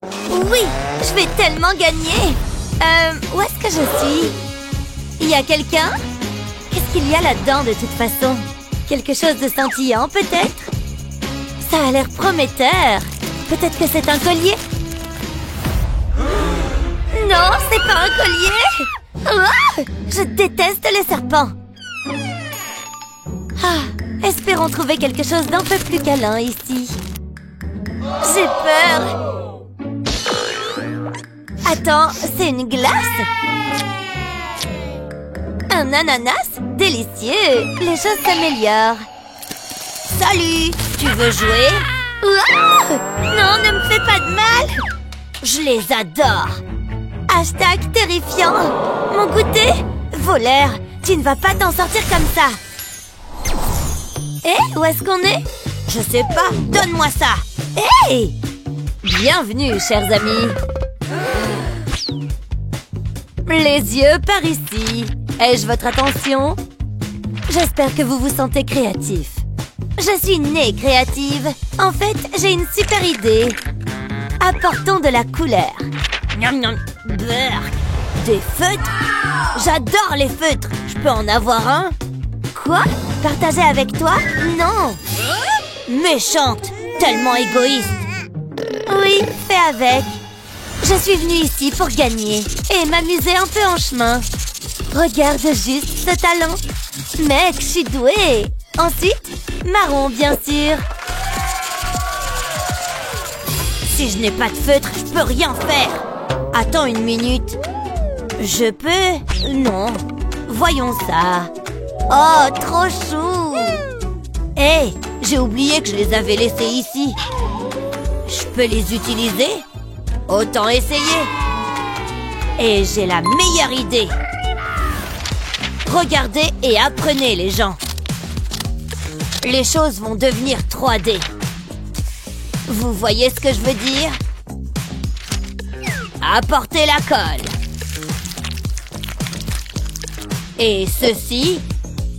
Oui, je vais tellement gagner. Où est-ce que je suis? Il y a quelqu'un? Qu'est-ce qu'il y a là-dedans de toute façon? Quelque chose de scintillant peut-être? Ça a l'air prometteur. Peut-être que c'est un collier? Non, c'est pas un collier! Ah, je déteste les serpents. Ah, espérons trouver quelque chose d'un peu plus câlin ici. J'ai peur. Attends, c'est une glace? Un ananas? Délicieux! Les choses s'améliorent. Salut! Tu veux jouer? Ah! Non, ne me fais pas de mal! Je les adore! Hashtag terrifiant! Mon goûter? Voleur! Tu ne vas pas t'en sortir comme ça! Eh, où est-ce qu'on est? Je sais pas, donne-moi ça! Hey! Bienvenue, chers amis! Les yeux par ici! Ai-je votre attention? J'espère que vous vous sentez créatif. Je suis née créative. En fait, j'ai une super idée. Apportons de la couleur. Miam miam. Burk. Des feutres? J'adore les feutres. Je peux en avoir un? Quoi? Partager avec toi? Non. Méchante. Tellement égoïste. Oui, fais avec. Je suis venue ici pour gagner et m'amuser un peu en chemin. Regarde juste ce talent. Mec, je suis douée. Ensuite, marron, bien sûr. Si je n'ai pas de feutre, je peux rien faire. Attends une minute. Je peux? Non. Voyons ça. Oh, trop chou. Hé, j'ai oublié que je les avais laissés ici. Je peux les utiliser? Autant essayer. Et j'ai la meilleure idée. Regardez et apprenez, les gens. Les choses vont devenir 3D. Vous voyez ce que je veux dire? Apportez la colle. Et ceci,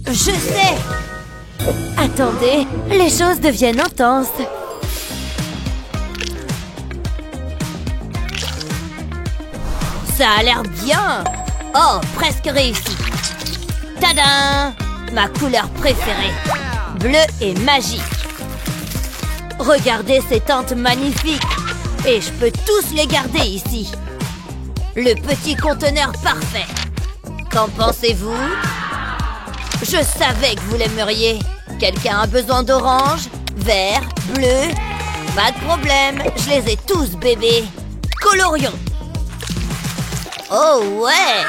je sais. Attendez, les choses deviennent intenses. Ça a l'air bien. Oh, presque réussi. Tadam! Ma couleur préférée. Bleu et magique. Regardez ces tentes magnifiques. Et je peux tous les garder ici. Le petit conteneur parfait. Qu'en pensez-vous? Je savais que vous l'aimeriez. Quelqu'un a besoin d'orange, vert, bleu? Pas de problème, je les ai tous, bébé. Colorions. Oh ouais!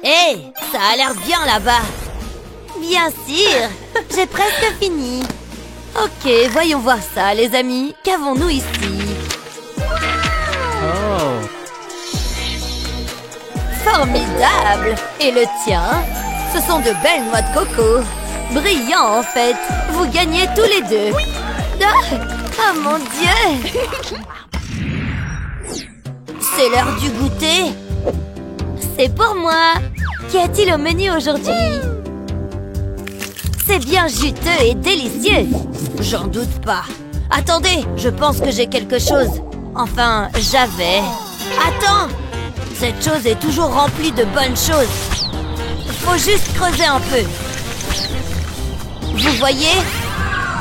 Hé, ça a l'air bien là-bas. Bien sûr, j'ai presque fini. Ok, voyons voir ça, les amis. Qu'avons-nous ici? Oh. Formidable! Et le tien? Ce sont de belles noix de coco. Brillant, en fait. Vous gagnez tous les deux. Ah, oh mon Dieu! C'est l'heure du goûter. C'est pour moi. Qu'y a-t-il au menu aujourd'hui? C'est bien juteux et délicieux. J'en doute pas. Attendez, je pense que j'ai quelque chose. Enfin, j'avais. Attends! Cette chose est toujours remplie de bonnes choses. Faut juste creuser un peu. Vous voyez?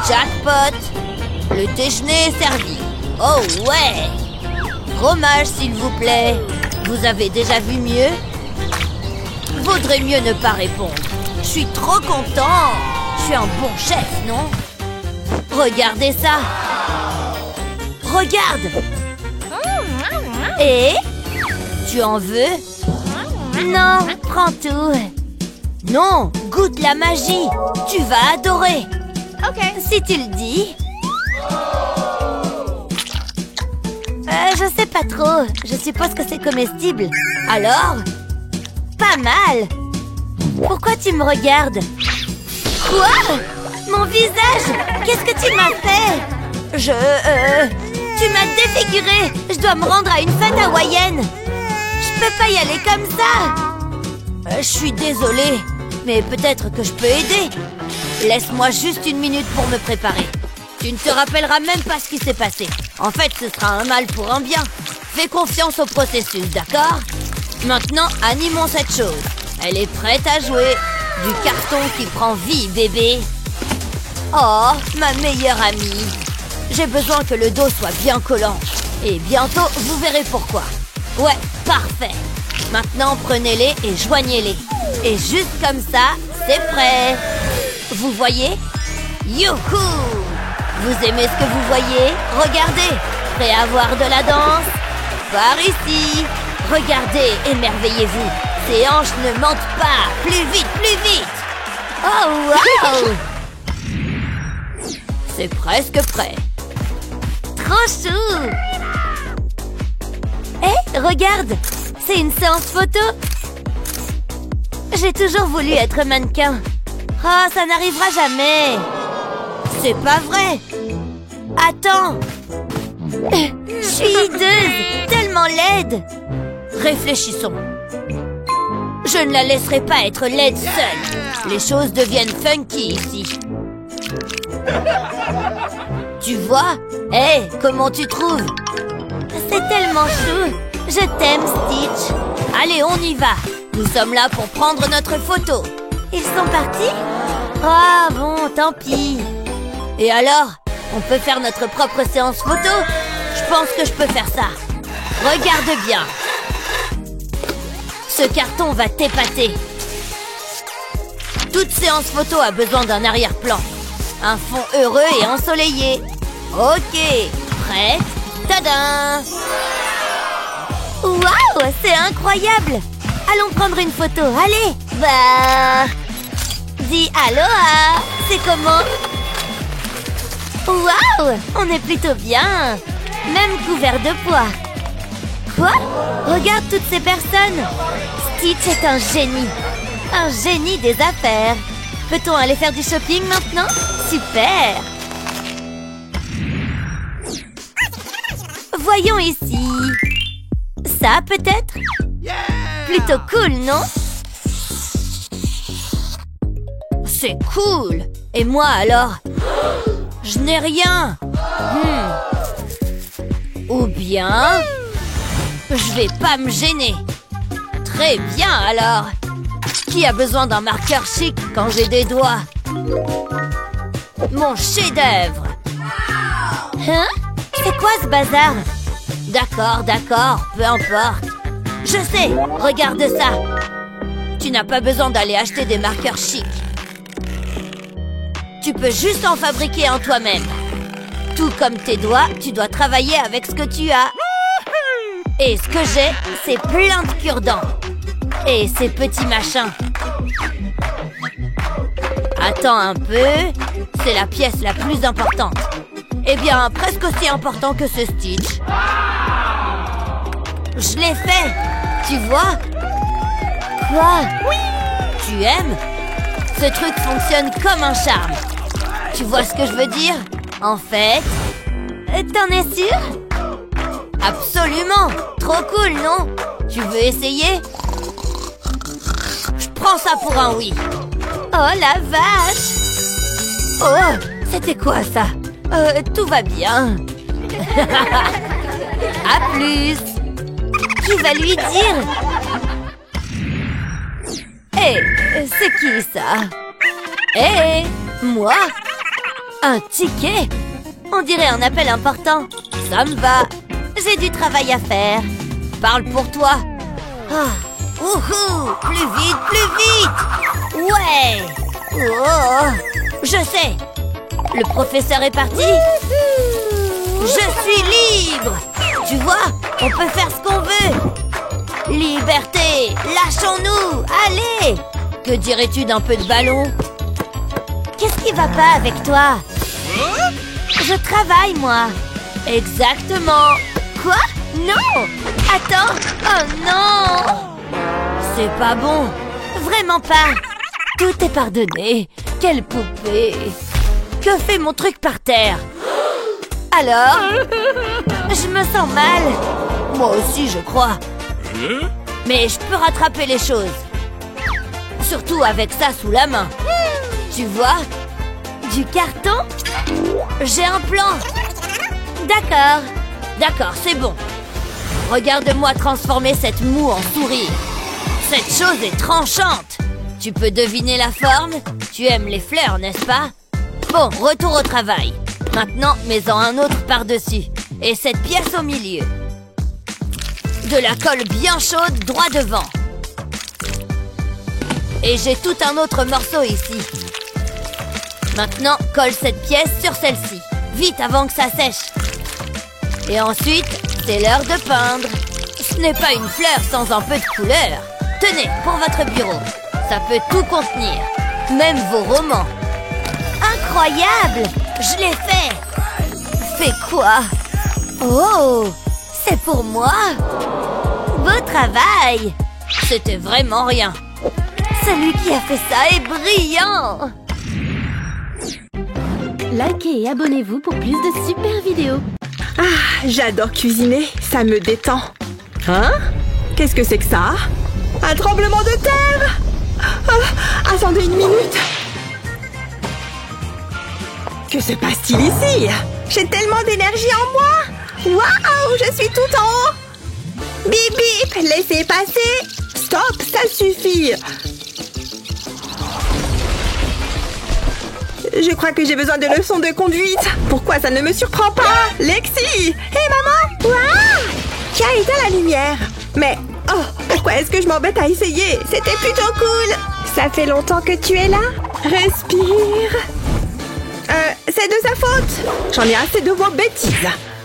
Jackpot! Le déjeuner est servi. Oh ouais! Fromage, s'il vous plaît. Vous avez déjà vu mieux? Vaudrait mieux ne pas répondre. Je suis trop content. Je suis un bon chef, non? Regardez ça. Regarde. Et? Tu en veux? Non, prends tout. Non, goûte la magie. Tu vas adorer. Ok. Si tu le dis. Je sais pas trop. Je suppose que c'est comestible. Alors? Pas mal. Pourquoi tu me regardes? Quoi? Mon visage? Qu'est-ce que tu m'as fait? Tu m'as défiguré. Je dois me rendre à une fête hawaïenne. Je peux pas y aller comme ça. Je suis désolée, mais peut-être que je peux aider. Laisse-moi juste une minute pour me préparer. Tu ne te rappelleras même pas ce qui s'est passé. En fait, ce sera un mal pour un bien. Fais confiance au processus, d'accord? Maintenant, animons cette chose. Elle est prête à jouer. Du carton qui prend vie, bébé. Oh, ma meilleure amie. J'ai besoin que le dos soit bien collant. Et bientôt, vous verrez pourquoi. Ouais, parfait. Maintenant, prenez-les et joignez-les. Et juste comme ça, c'est prêt. Vous voyez? Youhou! Vous aimez ce que vous voyez? Regardez! Prêt à voir de la danse? Par ici! Regardez, émerveillez-vous! Ces hanches ne mentent pas! Plus vite, plus vite! Oh, wow! C'est presque prêt. Trop chou! Hé, regarde! C'est une séance photo! J'ai toujours voulu être mannequin. Oh, ça n'arrivera jamais! C'est pas vrai! Attends! Je suis hideuse! Tellement laide! Réfléchissons. Je ne la laisserai pas être laide seule. Les choses deviennent funky ici. Tu vois? Hé, comment tu trouves? C'est tellement chou! Je t'aime, Stitch! Allez, on y va! Nous sommes là pour prendre notre photo. Ils sont partis? Ah bon, tant pis. Et alors? On peut faire notre propre séance photo? Je pense que je peux faire ça. Regarde bien. Ce carton va t'épater. Toute séance photo a besoin d'un arrière-plan. Un fond heureux et ensoleillé. Ok, prête? Tadam! Waouh, c'est incroyable! Allons prendre une photo, allez! Bah... Dis aloha! C'est comment? Waouh! On est plutôt bien! Même couvert de pois. Quoi? Regarde toutes ces personnes! Stitch est un génie! Un génie des affaires! Peut-on aller faire du shopping maintenant? Super! Voyons ici. Ça, peut-être? Plutôt cool, non? C'est cool. Et moi, alors? Je n'ai rien. Ou bien... Je vais pas me gêner. Très bien, alors. Qui a besoin d'un marqueur chic quand j'ai des doigts? Mon chef-d'œuvre. Hein? C'est quoi ce bazar? D'accord, d'accord, peu importe. Je sais, regarde ça. Tu n'as pas besoin d'aller acheter des marqueurs chics. Tu peux juste en fabriquer un toi-même. Tout comme tes doigts, tu dois travailler avec ce que tu as. Et ce que j'ai, c'est plein de cure-dents. Et ces petits machins. Attends un peu. C'est la pièce la plus importante. Eh bien, presque aussi important que ce Stitch. Je l'ai fait. Tu vois? Quoi? Oui. Tu aimes? Ce truc fonctionne comme un charme. Tu vois ce que je veux dire? En fait... T'en es sûr? Absolument. Trop cool, non? Tu veux essayer? Je prends ça pour un oui. Oh la vache! Oh, c'était quoi ça? Tout va bien. À plus. Qui va lui dire? Hé, c'est qui ça? Hé, moi? Un ticket? On dirait un appel important. Ça me va. J'ai du travail à faire. Parle pour toi. Ah. Ouhou! Plus vite, plus vite! Ouais! Oh! Je sais! Le professeur est parti? Je suis libre! Tu vois, on peut faire ce qu'on veut! Liberté! Lâchons-nous! Allez! Que dirais-tu d'un peu de ballon? Qu'est-ce qui va pas avec toi? Je travaille, moi! Exactement! Quoi? Non! Attends! Oh non! C'est pas bon! Vraiment pas! Tout est pardonné! Quelle poupée! Que fait mon truc par terre? Alors? Je me sens mal! Moi aussi, je crois! Mais je peux rattraper les choses! Surtout avec ça sous la main! Tu vois? Du carton? J'ai un plan. D'accord. D'accord, c'est bon. Regarde-moi transformer cette moue en sourire. Cette chose est tranchante. Tu peux deviner la forme? Tu aimes les fleurs, n'est-ce pas? Bon, retour au travail. Maintenant, mets-en un autre par-dessus. Et cette pièce au milieu. De la colle bien chaude droit devant. Et j'ai tout un autre morceau ici. Maintenant, colle cette pièce sur celle-ci. Vite avant que ça sèche. Et ensuite, c'est l'heure de peindre. Ce n'est pas une fleur sans un peu de couleur. Tenez, pour votre bureau. Ça peut tout contenir. Même vos romans. Incroyable! Je l'ai fait! Fais quoi? Oh! C'est pour moi? Beau travail! C'était vraiment rien. Celui qui a fait ça est brillant! Likez et abonnez-vous pour plus de super vidéos. Ah, j'adore cuisiner, ça me détend. Hein? Qu'est-ce que c'est que ça? Un tremblement de terre! Attendez une minute. Que se passe-t-il ici? J'ai tellement d'énergie en moi! Waouh, je suis tout en haut! Bip bip, laissez passer! Stop, ça suffit! Je crois que j'ai besoin de leçons de conduite. Pourquoi ça ne me surprend pas? Lexi! Hé maman! Waouh! Qui a éteint la lumière? Mais, oh, pourquoi est-ce que je m'embête à essayer? C'était plutôt cool! Ça fait longtemps que tu es là? Respire! C'est de sa faute! J'en ai assez de vos bêtises!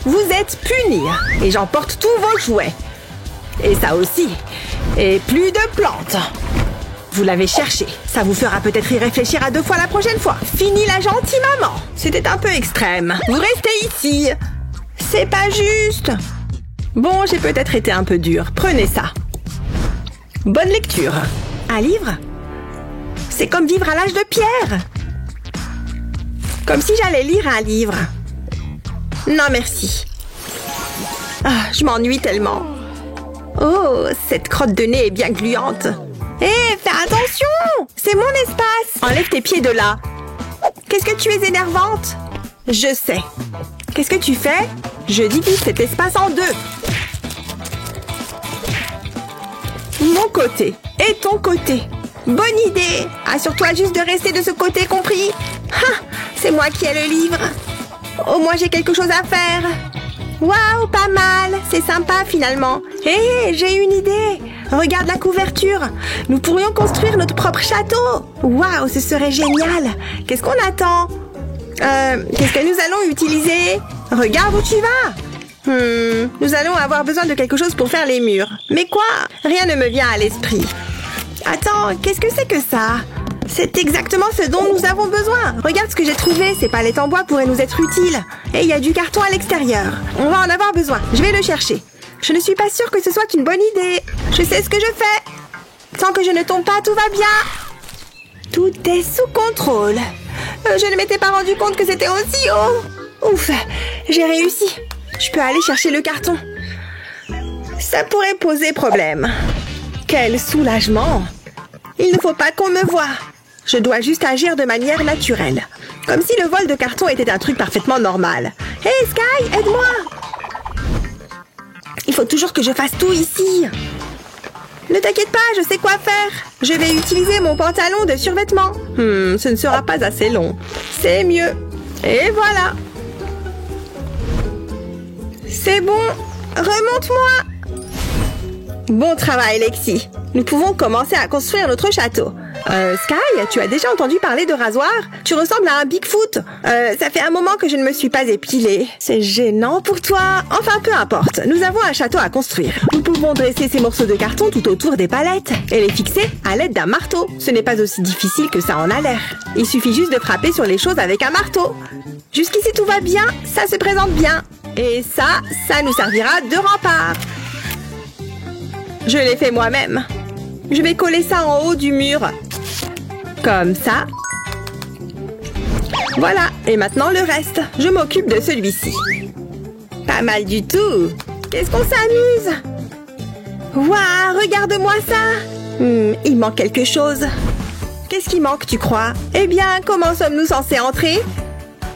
Vous êtes punis! Et j'emporte tous vos jouets! Et ça aussi! Et plus de plantes! Vous l'avez cherché. Ça vous fera peut-être y réfléchir à 2 fois la prochaine fois. Fini la gentille maman. C'était un peu extrême. Vous restez ici. C'est pas juste. Bon, j'ai peut-être été un peu dure. Prenez ça. Bonne lecture. Un livre? C'est comme vivre à l'âge de pierre. Comme si j'allais lire un livre. Non, merci. Ah, je m'ennuie tellement. Oh, cette crotte de nez est bien gluante. Hé, fais attention! C'est mon espace! Enlève tes pieds de là! Qu'est-ce que tu es énervante? Je sais. Qu'est-ce que tu fais? Je divise cet espace en 2. Mon côté et ton côté. Bonne idée! Assure-toi juste de rester de ce côté, compris? Ha! C'est moi qui ai le livre. Au moins j'ai quelque chose à faire. Waouh, pas mal! C'est sympa finalement. Hé, j'ai une idée! Regarde la couverture. Nous pourrions construire notre propre château. Waouh, ce serait génial. Qu'est-ce qu'on attend? Qu'est-ce que nous allons utiliser? Regarde où tu vas. Nous allons avoir besoin de quelque chose pour faire les murs. Mais quoi? Rien ne me vient à l'esprit. Attends, qu'est-ce que c'est que ça? C'est exactement ce dont nous avons besoin. Regarde ce que j'ai trouvé. Ces palettes en bois pourraient nous être utiles. Et il y a du carton à l'extérieur. On va en avoir besoin. Je vais le chercher. Je ne suis pas sûre que ce soit une bonne idée. Je sais ce que je fais. Tant que je ne tombe pas, tout va bien. Tout est sous contrôle. Je ne m'étais pas rendu compte que c'était aussi haut. Ouf, j'ai réussi. Je peux aller chercher le carton. Ça pourrait poser problème. Quel soulagement. Il ne faut pas qu'on me voie. Je dois juste agir de manière naturelle. Comme si le vol de carton était un truc parfaitement normal. Hey Sky, aide-moi! Il faut toujours que je fasse tout ici. Ne t'inquiète pas, je sais quoi faire. Je vais utiliser mon pantalon de survêtement. Ce ne sera pas assez long. C'est mieux. Et voilà. C'est bon. Remonte-moi. Bon travail, Lexi. Nous pouvons commencer à construire notre château. Sky, tu as déjà entendu parler de rasoir? Tu ressembles à un Bigfoot. Ça fait un moment que je ne me suis pas épilée. C'est gênant pour toi. Enfin, peu importe. Nous avons un château à construire. Nous pouvons dresser ces morceaux de carton tout autour des palettes et les fixer à l'aide d'un marteau. Ce n'est pas aussi difficile que ça en a l'air. Il suffit juste de frapper sur les choses avec un marteau. Jusqu'ici, tout va bien. Ça se présente bien. Et ça nous servira de rempart. Je l'ai fait moi-même. Je vais coller ça en haut du mur. Comme ça. Voilà. Et maintenant le reste. Je m'occupe de celui-ci. Pas mal du tout. Qu'est-ce qu'on s'amuse? Waouh, regarde-moi ça. Il manque quelque chose. Qu'est-ce qui manque, tu crois? Eh bien, comment sommes-nous censés entrer?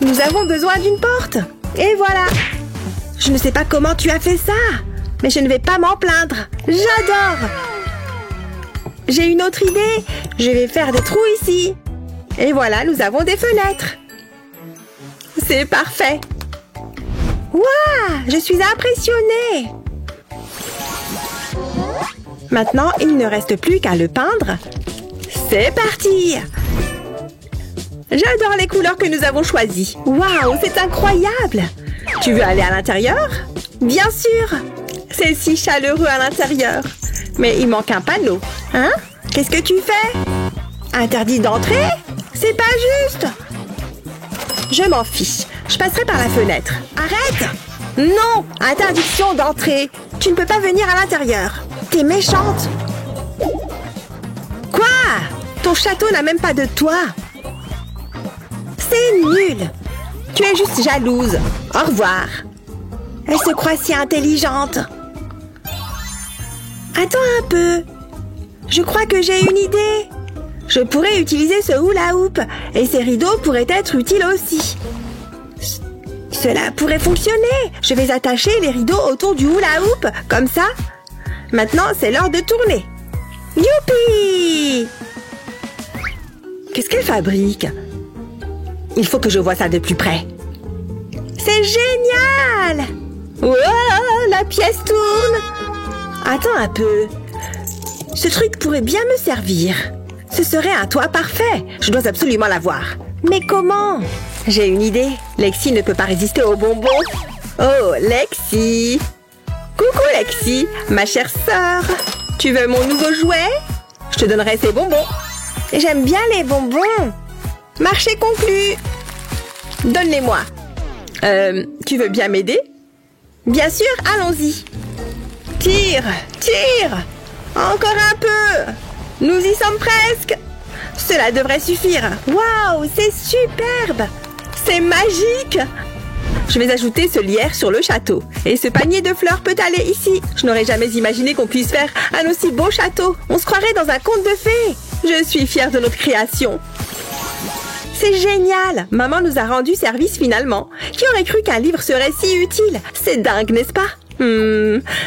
Nous avons besoin d'une porte. Et voilà. Je ne sais pas comment tu as fait ça, mais je ne vais pas m'en plaindre. J'adore. J'ai une autre idée. Je vais faire des trous ici. Et voilà, nous avons des fenêtres. C'est parfait. Waouh, je suis impressionnée. Maintenant, il ne reste plus qu'à le peindre. C'est parti. J'adore les couleurs que nous avons choisies. Waouh, c'est incroyable. Tu veux aller à l'intérieur? Bien sûr. C'est si chaleureux à l'intérieur. Mais il manque un panneau. Hein? Qu'est-ce que tu fais? Interdit d'entrer? C'est pas juste. Je m'en fiche. Je passerai par la fenêtre. Arrête! Non! Interdiction d'entrer. Tu ne peux pas venir à l'intérieur. T'es méchante. Quoi? Ton château n'a même pas de toit. C'est nul. Tu es juste jalouse. Au revoir. Elle se croit si intelligente. Attends un peu. Je crois que j'ai une idée. Je pourrais utiliser ce hula hoop et ces rideaux pourraient être utiles aussi. Cela pourrait fonctionner. Je vais attacher les rideaux autour du hula hoop, comme ça. Maintenant, c'est l'heure de tourner. Youpi! Qu'est-ce qu'elle fabrique? Il faut que je voie ça de plus près. C'est génial! Wow, la pièce tourne! Attends un peu. Ce truc pourrait bien me servir. Ce serait un toit parfait. Je dois absolument l'avoir. Mais comment? J'ai une idée. Lexi ne peut pas résister aux bonbons. Oh, Lexi! Coucou Lexi, ma chère sœur. Tu veux mon nouveau jouet? Je te donnerai ces bonbons. J'aime bien les bonbons. Marché conclu. Donne-les-moi. Tu veux bien m'aider? Bien sûr, allons-y. Tire, tire. Encore un peu. Nous y sommes presque. Cela devrait suffire. Waouh, c'est superbe. C'est magique. Je vais ajouter ce lierre sur le château. Et ce panier de fleurs peut aller ici. Je n'aurais jamais imaginé qu'on puisse faire un aussi beau château. On se croirait dans un conte de fées. Je suis fière de notre création. C'est génial. Maman nous a rendu service finalement. Qui aurait cru qu'un livre serait si utile? C'est dingue, n'est-ce pas?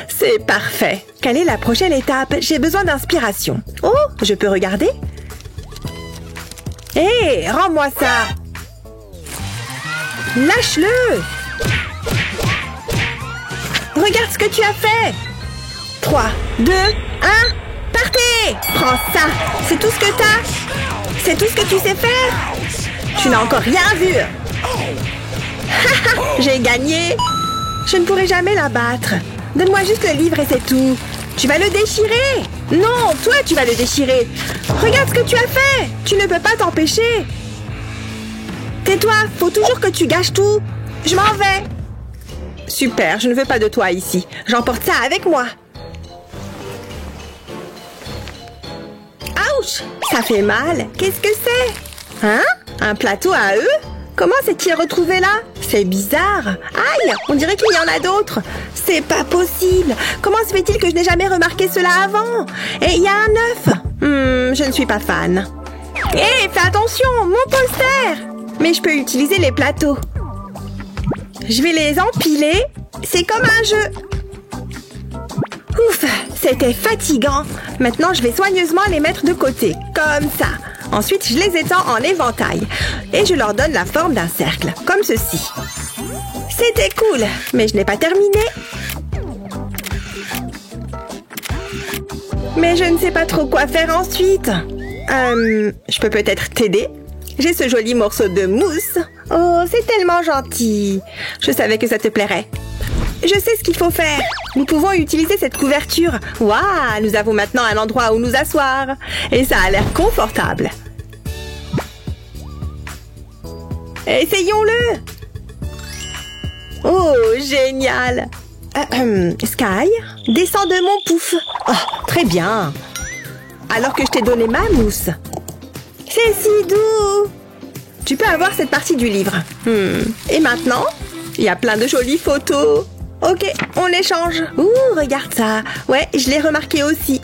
C'est parfait. Quelle est la prochaine étape? J'ai besoin d'inspiration. Oh, je peux regarder? Hé, rends-moi ça. Lâche-le. Regarde ce que tu as fait. 3, 2, 1, partez. Prends ça. C'est tout ce que t'as? C'est tout ce que tu sais faire? Tu n'as encore rien vu. J'ai gagné. Je ne pourrai jamais la battre. Donne-moi juste le livre et c'est tout. Tu vas le déchirer. Non, toi tu vas le déchirer. Regarde ce que tu as fait. Tu ne peux pas t'empêcher. Tais-toi, faut toujours que tu gâches tout. Je m'en vais. Super, je ne veux pas de toi ici. J'emporte ça avec moi. Ouch, ça fait mal. Qu'est-ce que c'est? Hein? Un plateau à œufs? Comment s'est-il retrouvé là? C'est bizarre. Aïe, on dirait qu'il y en a d'autres. C'est pas possible. Comment se fait-il que je n'ai jamais remarqué cela avant? Et il y a un œuf. Je ne suis pas fan. Hé, fais attention, mon poster! Mais je peux utiliser les plateaux. Je vais les empiler. C'est comme un jeu. Ouf, c'était fatigant. Maintenant, je vais soigneusement les mettre de côté, comme ça. Ensuite, je les étends en éventail. Et je leur donne la forme d'un cercle, comme ceci. C'était cool, mais je n'ai pas terminé. Mais je ne sais pas trop quoi faire ensuite. Je peux peut-être t'aider? J'ai ce joli morceau de mousse. Oh, c'est tellement gentil. Je savais que ça te plairait. Je sais ce qu'il faut faire. Nous pouvons utiliser cette couverture. Waouh, nous avons maintenant un endroit où nous asseoir. Et ça a l'air confortable. Essayons-le. Oh, génial. Sky, descends de mon pouf. Oh, très bien. Alors que je t'ai donné ma mousse. C'est si doux. Tu peux avoir cette partie du livre. Et maintenant, il y a plein de jolies photos. Ok, on échange. Ouh, regarde ça. Ouais, je l'ai remarqué aussi.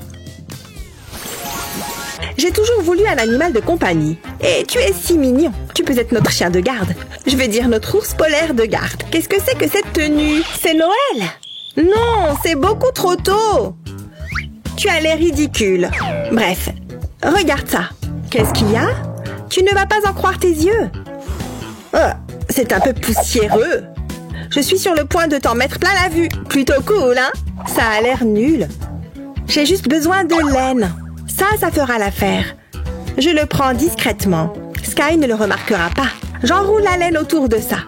J'ai toujours voulu un animal de compagnie. Et tu es si mignon. Tu peux être notre chien de garde. Je veux dire notre ours polaire de garde. Qu'est-ce que c'est que cette tenue? C'est Noël? Non, c'est beaucoup trop tôt. Tu as l'air ridicule. Bref, regarde ça. Qu'est-ce qu'il y a? Tu ne vas pas en croire tes yeux. Oh, c'est un peu poussiéreux. Je suis sur le point de t'en mettre plein la vue. Plutôt cool, hein? Ça a l'air nul. J'ai juste besoin de laine. Ça fera l'affaire. Je le prends discrètement. Sky ne le remarquera pas. J'enroule la laine autour de ça,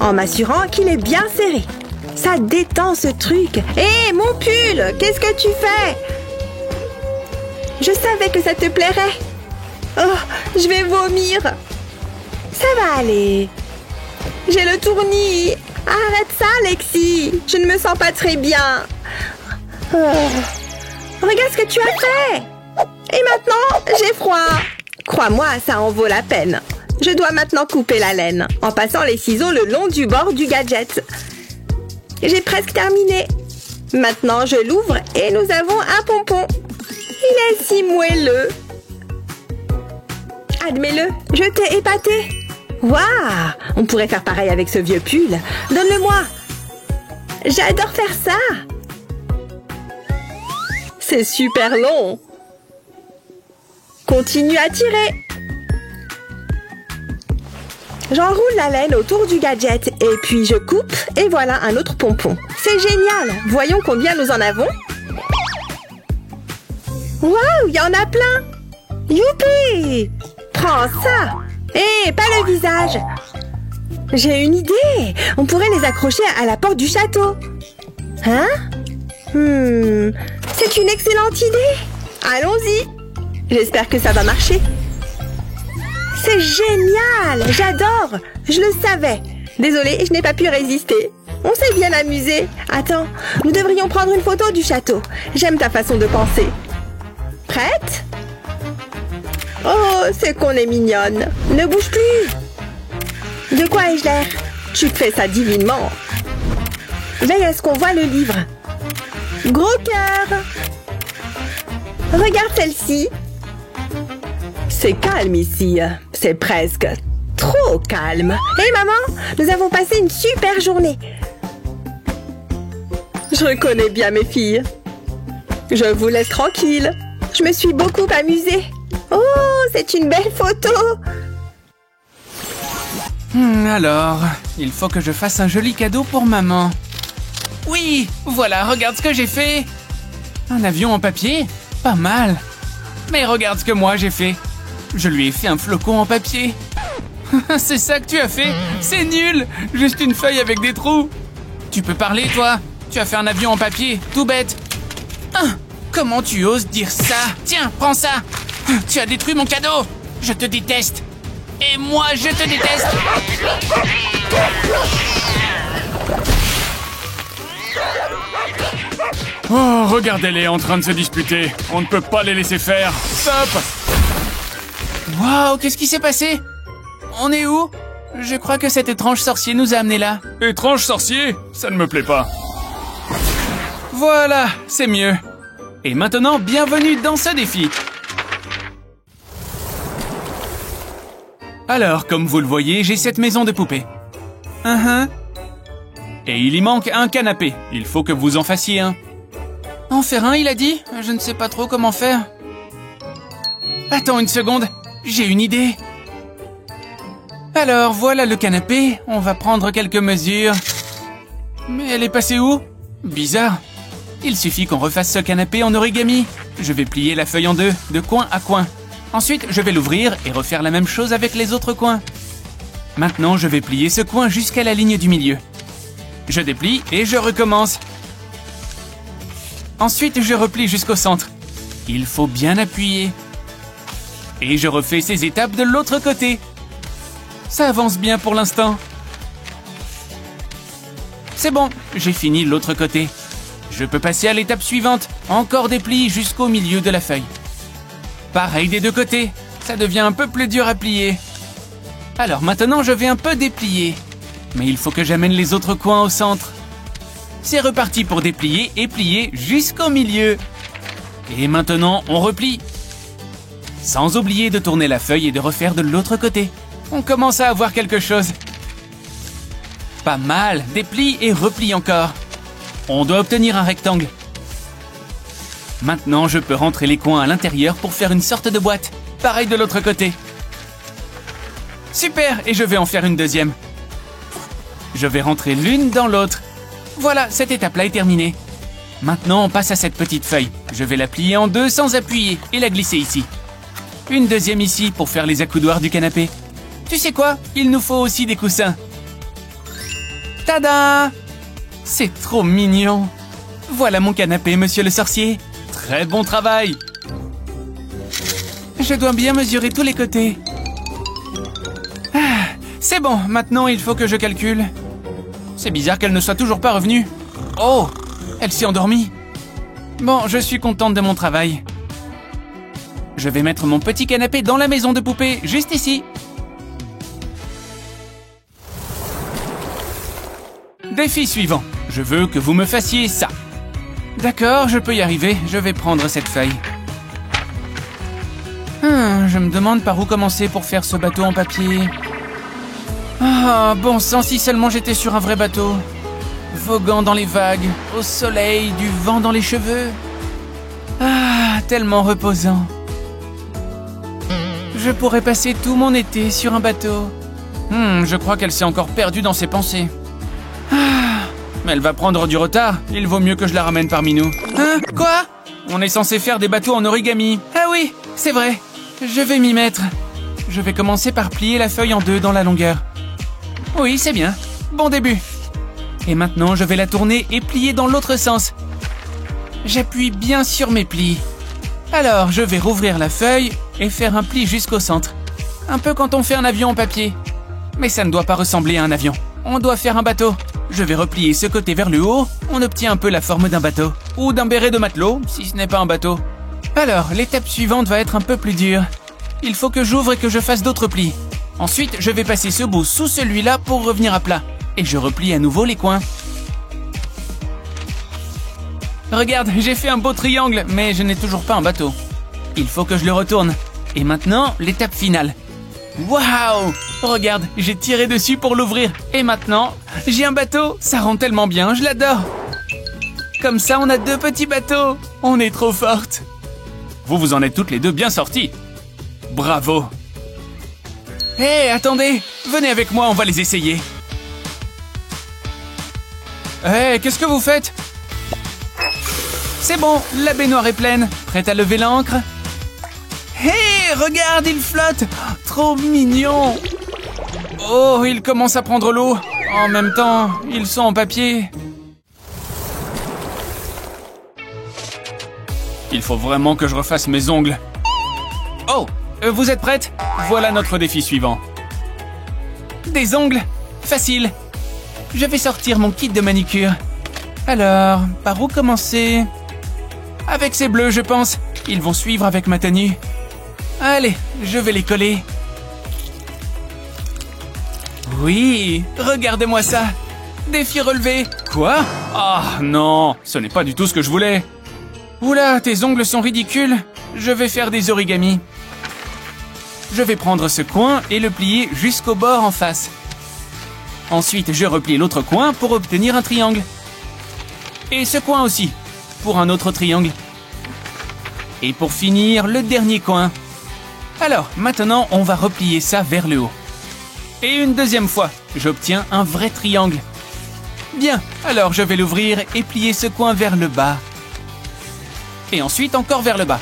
en m'assurant qu'il est bien serré. Ça détend ce truc. Hé, mon pull! Qu'est-ce que tu fais? Je savais que ça te plairait. Oh, je vais vomir. Ça va aller. J'ai le tournis. Arrête ça, Lexi. Je ne me sens pas très bien. Oh. Regarde ce que tu as fait. Et maintenant, j'ai froid. Crois-moi, ça en vaut la peine. Je dois maintenant couper la laine en passant les ciseaux le long du bord du gadget. J'ai presque terminé. Maintenant, je l'ouvre et nous avons un pompon. Il est si moelleux. Admets-le, je t'ai épaté. Waouh! On pourrait faire pareil avec ce vieux pull. Donne-le-moi. J'adore faire ça. C'est super long. Continue à tirer. J'enroule la laine autour du gadget et puis je coupe et voilà un autre pompon. C'est génial. Voyons combien nous en avons. Waouh, il y en a plein. Youpi! Prends ça. Hé, pas le visage. J'ai une idée. On pourrait les accrocher à la porte du château. Hein? C'est une excellente idée. Allons-y. J'espère que ça va marcher. C'est génial. J'adore. Je le savais. Désolée, je n'ai pas pu résister. On s'est bien amusé. Attends, nous devrions prendre une photo du château. J'aime ta façon de penser. Prête? Oh, c'est qu'on est mignonne. Ne bouge plus. De quoi ai-je l'air? Tu fais ça divinement. Veille à ce qu'on voit le livre. Gros cœur. Regarde celle-ci. C'est calme ici. C'est presque trop calme. Hé maman, nous avons passé une super journée. Je reconnais bien mes filles. Je vous laisse tranquille. Je me suis beaucoup amusée. Oh, c'est une belle photo. Alors, il faut que je fasse un joli cadeau pour maman. Oui, voilà, regarde ce que j'ai fait. Un avion en papier? Pas mal. Mais regarde ce que moi j'ai fait. Je lui ai fait un flocon en papier. C'est ça que tu as fait? C'est nul. Juste une feuille avec des trous. Tu peux parler, toi? Tu as fait un avion en papier, tout bête. Comment tu oses dire ça? Tiens, prends ça. Tu as détruit mon cadeau. Je te déteste. Et moi, je te déteste. Oh, regardez-les en train de se disputer. On ne peut pas les laisser faire. Stop! Waouh, qu'est-ce qui s'est passé? On est où? Je crois que cet étrange sorcier nous a amenés là. Étrange sorcier? Ça ne me plaît pas. Voilà, c'est mieux. Et maintenant, bienvenue dans ce défi. Alors, comme vous le voyez, j'ai cette maison de poupées. Et il y manque un canapé. Il faut que vous en fassiez un. En faire un, il a dit? Je ne sais pas trop comment faire. Attends une seconde, j'ai une idée. Alors, voilà le canapé. On va prendre quelques mesures. Mais elle est passée où? Bizarre. Il suffit qu'on refasse ce canapé en origami. Je vais plier la feuille en deux, de coin à coin. Ensuite, je vais l'ouvrir et refaire la même chose avec les autres coins. Maintenant, je vais plier ce coin jusqu'à la ligne du milieu. Je déplie et je recommence. Ensuite, je replie jusqu'au centre. Il faut bien appuyer. Et je refais ces étapes de l'autre côté. Ça avance bien pour l'instant. C'est bon, j'ai fini l'autre côté. Je peux passer à l'étape suivante. Encore des plis jusqu'au milieu de la feuille. Pareil des deux côtés. Ça devient un peu plus dur à plier. Alors maintenant, je vais un peu déplier. Mais il faut que j'amène les autres coins au centre. C'est reparti pour déplier et plier jusqu'au milieu. Et maintenant, on replie. Sans oublier de tourner la feuille et de refaire de l'autre côté. On commence à avoir quelque chose. Pas mal, déplie et replie encore. On doit obtenir un rectangle. Maintenant, je peux rentrer les coins à l'intérieur pour faire une sorte de boîte. Pareil de l'autre côté. Super, et je vais en faire une deuxième. Je vais rentrer l'une dans l'autre. Voilà, cette étape-là est terminée. Maintenant, on passe à cette petite feuille. Je vais la plier en deux sans appuyer et la glisser ici. Une deuxième ici pour faire les accoudoirs du canapé. Tu sais quoi? Il nous faut aussi des coussins. Tada! C'est trop mignon. Voilà mon canapé, monsieur le sorcier. Très bon travail. Je dois bien mesurer tous les côtés. Ah, c'est bon, maintenant il faut que je calcule. C'est bizarre qu'elle ne soit toujours pas revenue. Oh, elle s'est endormie. Bon, je suis contente de mon travail. Je vais mettre mon petit canapé dans la maison de poupée, juste ici. Défi suivant. Je veux que vous me fassiez ça. D'accord, je peux y arriver. Je vais prendre cette feuille. Je me demande par où commencer pour faire ce bateau en papier. Ah, bon sang, si seulement j'étais sur un vrai bateau. Voguant dans les vagues, au soleil, du vent dans les cheveux. Ah, tellement reposant. Je pourrais passer tout mon été sur un bateau. Je crois qu'elle s'est encore perdue dans ses pensées. Mais elle va prendre du retard. Il vaut mieux que je la ramène parmi nous. Hein? Quoi? On est censé faire des bateaux en origami. Ah oui, c'est vrai. Je vais m'y mettre. Je vais commencer par plier la feuille en deux dans la longueur. Oui, c'est bien. Bon début. Et maintenant, je vais la tourner et plier dans l'autre sens. J'appuie bien sur mes plis. Alors, je vais rouvrir la feuille et faire un pli jusqu'au centre. Un peu quand on fait un avion en papier. Mais ça ne doit pas ressembler à un avion. On doit faire un bateau. Je vais replier ce côté vers le haut. On obtient un peu la forme d'un bateau. Ou d'un béret de matelot, si ce n'est pas un bateau. Alors, l'étape suivante va être un peu plus dure. Il faut que j'ouvre et que je fasse d'autres plis. Ensuite, je vais passer ce bout sous celui-là pour revenir à plat. Et je replie à nouveau les coins. Regarde, j'ai fait un beau triangle, mais je n'ai toujours pas un bateau. Il faut que je le retourne. Et maintenant, l'étape finale. Waouh! Regarde, j'ai tiré dessus pour l'ouvrir. Et maintenant, j'ai un bateau. Ça rend tellement bien, je l'adore. Comme ça, on a deux petits bateaux. On est trop fortes. Vous en êtes toutes les deux bien sorties. Bravo. Hé, attendez. Venez avec moi, on va les essayer. Hé, qu'est-ce que vous faites? C'est bon, la baignoire est pleine. Prête à lever l'ancre? Hé, regarde, il flotte. Trop mignon. Oh, il commence à prendre l'eau. En même temps, ils sont en papier. Il faut vraiment que je refasse mes ongles. Oh, vous êtes prêtes? Voilà notre défi suivant. Des ongles? Facile. Je vais sortir mon kit de manicure. Alors, par où commencer? Avec ces bleus, je pense. Ils vont suivre avec ma tenue. Allez, je vais les coller. Oui, regardez-moi ça. Défi relevé. Quoi? Ah non, ce n'est pas du tout ce que je voulais. Oula, tes ongles sont ridicules. Je vais faire des origamis. Je vais prendre ce coin et le plier jusqu'au bord en face. Ensuite, je replie l'autre coin pour obtenir un triangle. Et ce coin aussi, pour un autre triangle. Et pour finir, le dernier coin. Alors, maintenant, on va replier ça vers le haut. Et une deuxième fois, j'obtiens un vrai triangle. Bien, alors je vais l'ouvrir et plier ce coin vers le bas. Et ensuite encore vers le bas.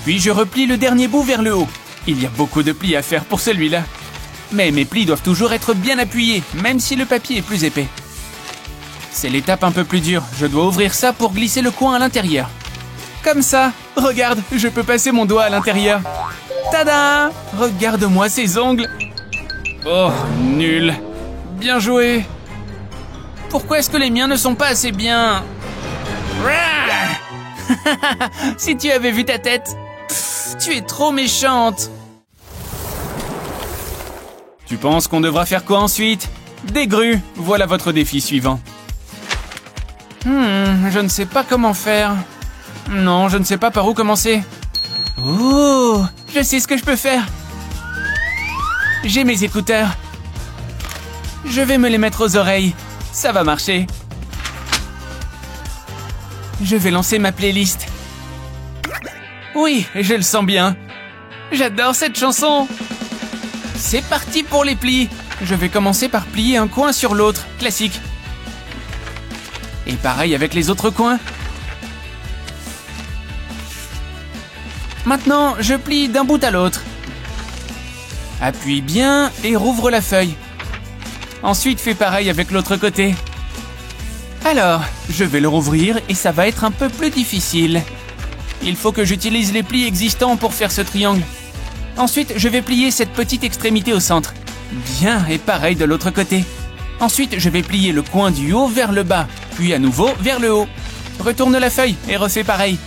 Puis je replie le dernier bout vers le haut. Il y a beaucoup de plis à faire pour celui-là. Mais mes plis doivent toujours être bien appuyés, même si le papier est plus épais. C'est l'étape un peu plus dure. Je dois ouvrir ça pour glisser le coin à l'intérieur. Comme ça. Regarde, je peux passer mon doigt à l'intérieur. Tada! Regarde-moi ces ongles. Oh, nul. Bien joué. Pourquoi est-ce que les miens ne sont pas assez bien? Si tu avais vu ta tête. Pff, tu es trop méchante. Tu penses qu'on devra faire quoi ensuite? Des grues. Voilà votre défi suivant. Je ne sais pas comment faire. Non, je ne sais pas par où commencer. Oh, je sais ce que je peux faire. J'ai mes écouteurs. Je vais me les mettre aux oreilles. Ça va marcher. Je vais lancer ma playlist. Oui, je le sens bien. J'adore cette chanson. C'est parti pour les plis. Je vais commencer par plier un coin sur l'autre. Classique. Et pareil avec les autres coins. Maintenant, je plie d'un bout à l'autre. Appuie bien et rouvre la feuille. Ensuite, fais pareil avec l'autre côté. Alors, je vais le rouvrir et ça va être un peu plus difficile. Il faut que j'utilise les plis existants pour faire ce triangle. Ensuite, je vais plier cette petite extrémité au centre. Bien, et pareil de l'autre côté. Ensuite, je vais plier le coin du haut vers le bas, puis à nouveau vers le haut. Retourne la feuille et refais pareil.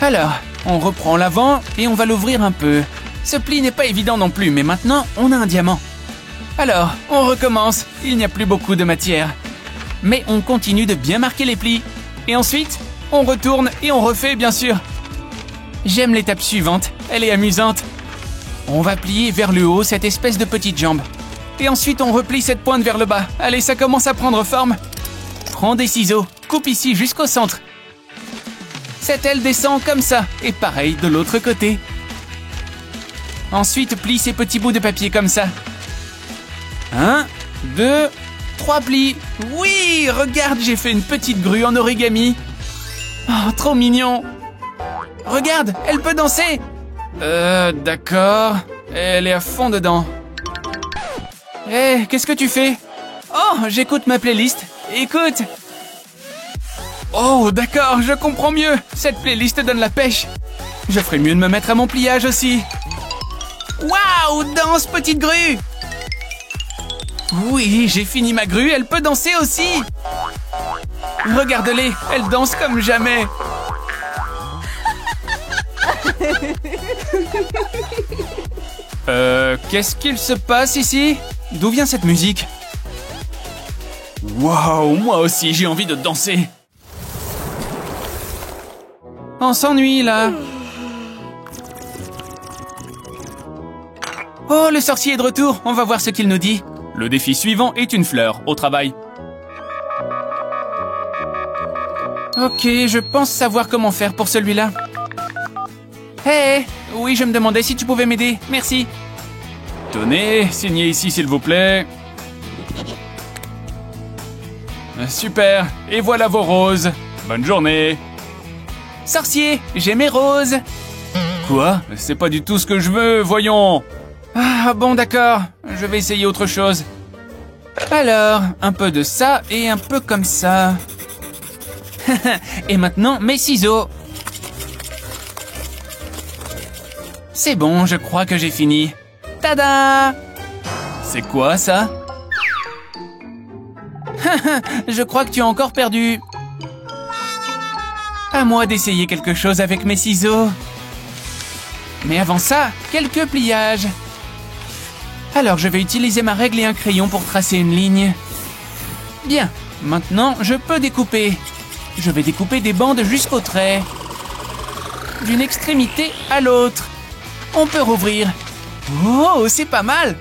Alors, on reprend l'avant et on va l'ouvrir un peu. Ce pli n'est pas évident non plus, mais maintenant, on a un diamant. Alors, on recommence. Il n'y a plus beaucoup de matière. Mais on continue de bien marquer les plis. Et ensuite, on retourne et on refait, bien sûr. J'aime l'étape suivante. Elle est amusante. On va plier vers le haut cette espèce de petite jambe. Et ensuite, on replie cette pointe vers le bas. Allez, ça commence à prendre forme. Prends des ciseaux. Coupe ici jusqu'au centre. Cette aile descend comme ça. Et pareil de l'autre côté. Ensuite, plie ces petits bouts de papier comme ça. 1, 2, 3 plis. Oui, regarde, j'ai fait une petite grue en origami. Oh, trop mignon. Regarde, elle peut danser. D'accord. Elle est à fond dedans. Hé, qu'est-ce que tu fais? Oh, j'écoute ma playlist. Écoute. Oh, d'accord, je comprends mieux. Cette playlist donne la pêche. Je ferais mieux de me mettre à mon pliage aussi. Waouh, danse, petite grue. Oui, j'ai fini ma grue, elle peut danser aussi. Regarde-les, elle danse comme jamais. Qu'est-ce qu'il se passe ici? D'où vient cette musique? Waouh, moi aussi j'ai envie de danser. On s'ennuie là. Oh, le sorcier est de retour, on va voir ce qu'il nous dit. Le défi suivant est une fleur, au travail. Ok, je pense savoir comment faire pour celui-là. Hé, oui, je me demandais si tu pouvais m'aider, merci. Tenez, signez ici s'il vous plaît. Super, et voilà vos roses. Bonne journée. Sorcier, j'ai mes roses. Quoi? C'est pas du tout ce que je veux, voyons. Ah bon, d'accord, je vais essayer autre chose. Alors, un peu de ça et un peu comme ça. Et maintenant, mes ciseaux. C'est bon, je crois que j'ai fini. Tada! C'est quoi ça? Je crois que tu as encore perdu. À moi d'essayer quelque chose avec mes ciseaux. Mais avant ça, quelques pliages. Alors, je vais utiliser ma règle et un crayon pour tracer une ligne. Bien, maintenant, je peux découper. Je vais découper des bandes jusqu'au trait. D'une extrémité à l'autre. On peut rouvrir. Oh, c'est pas mal!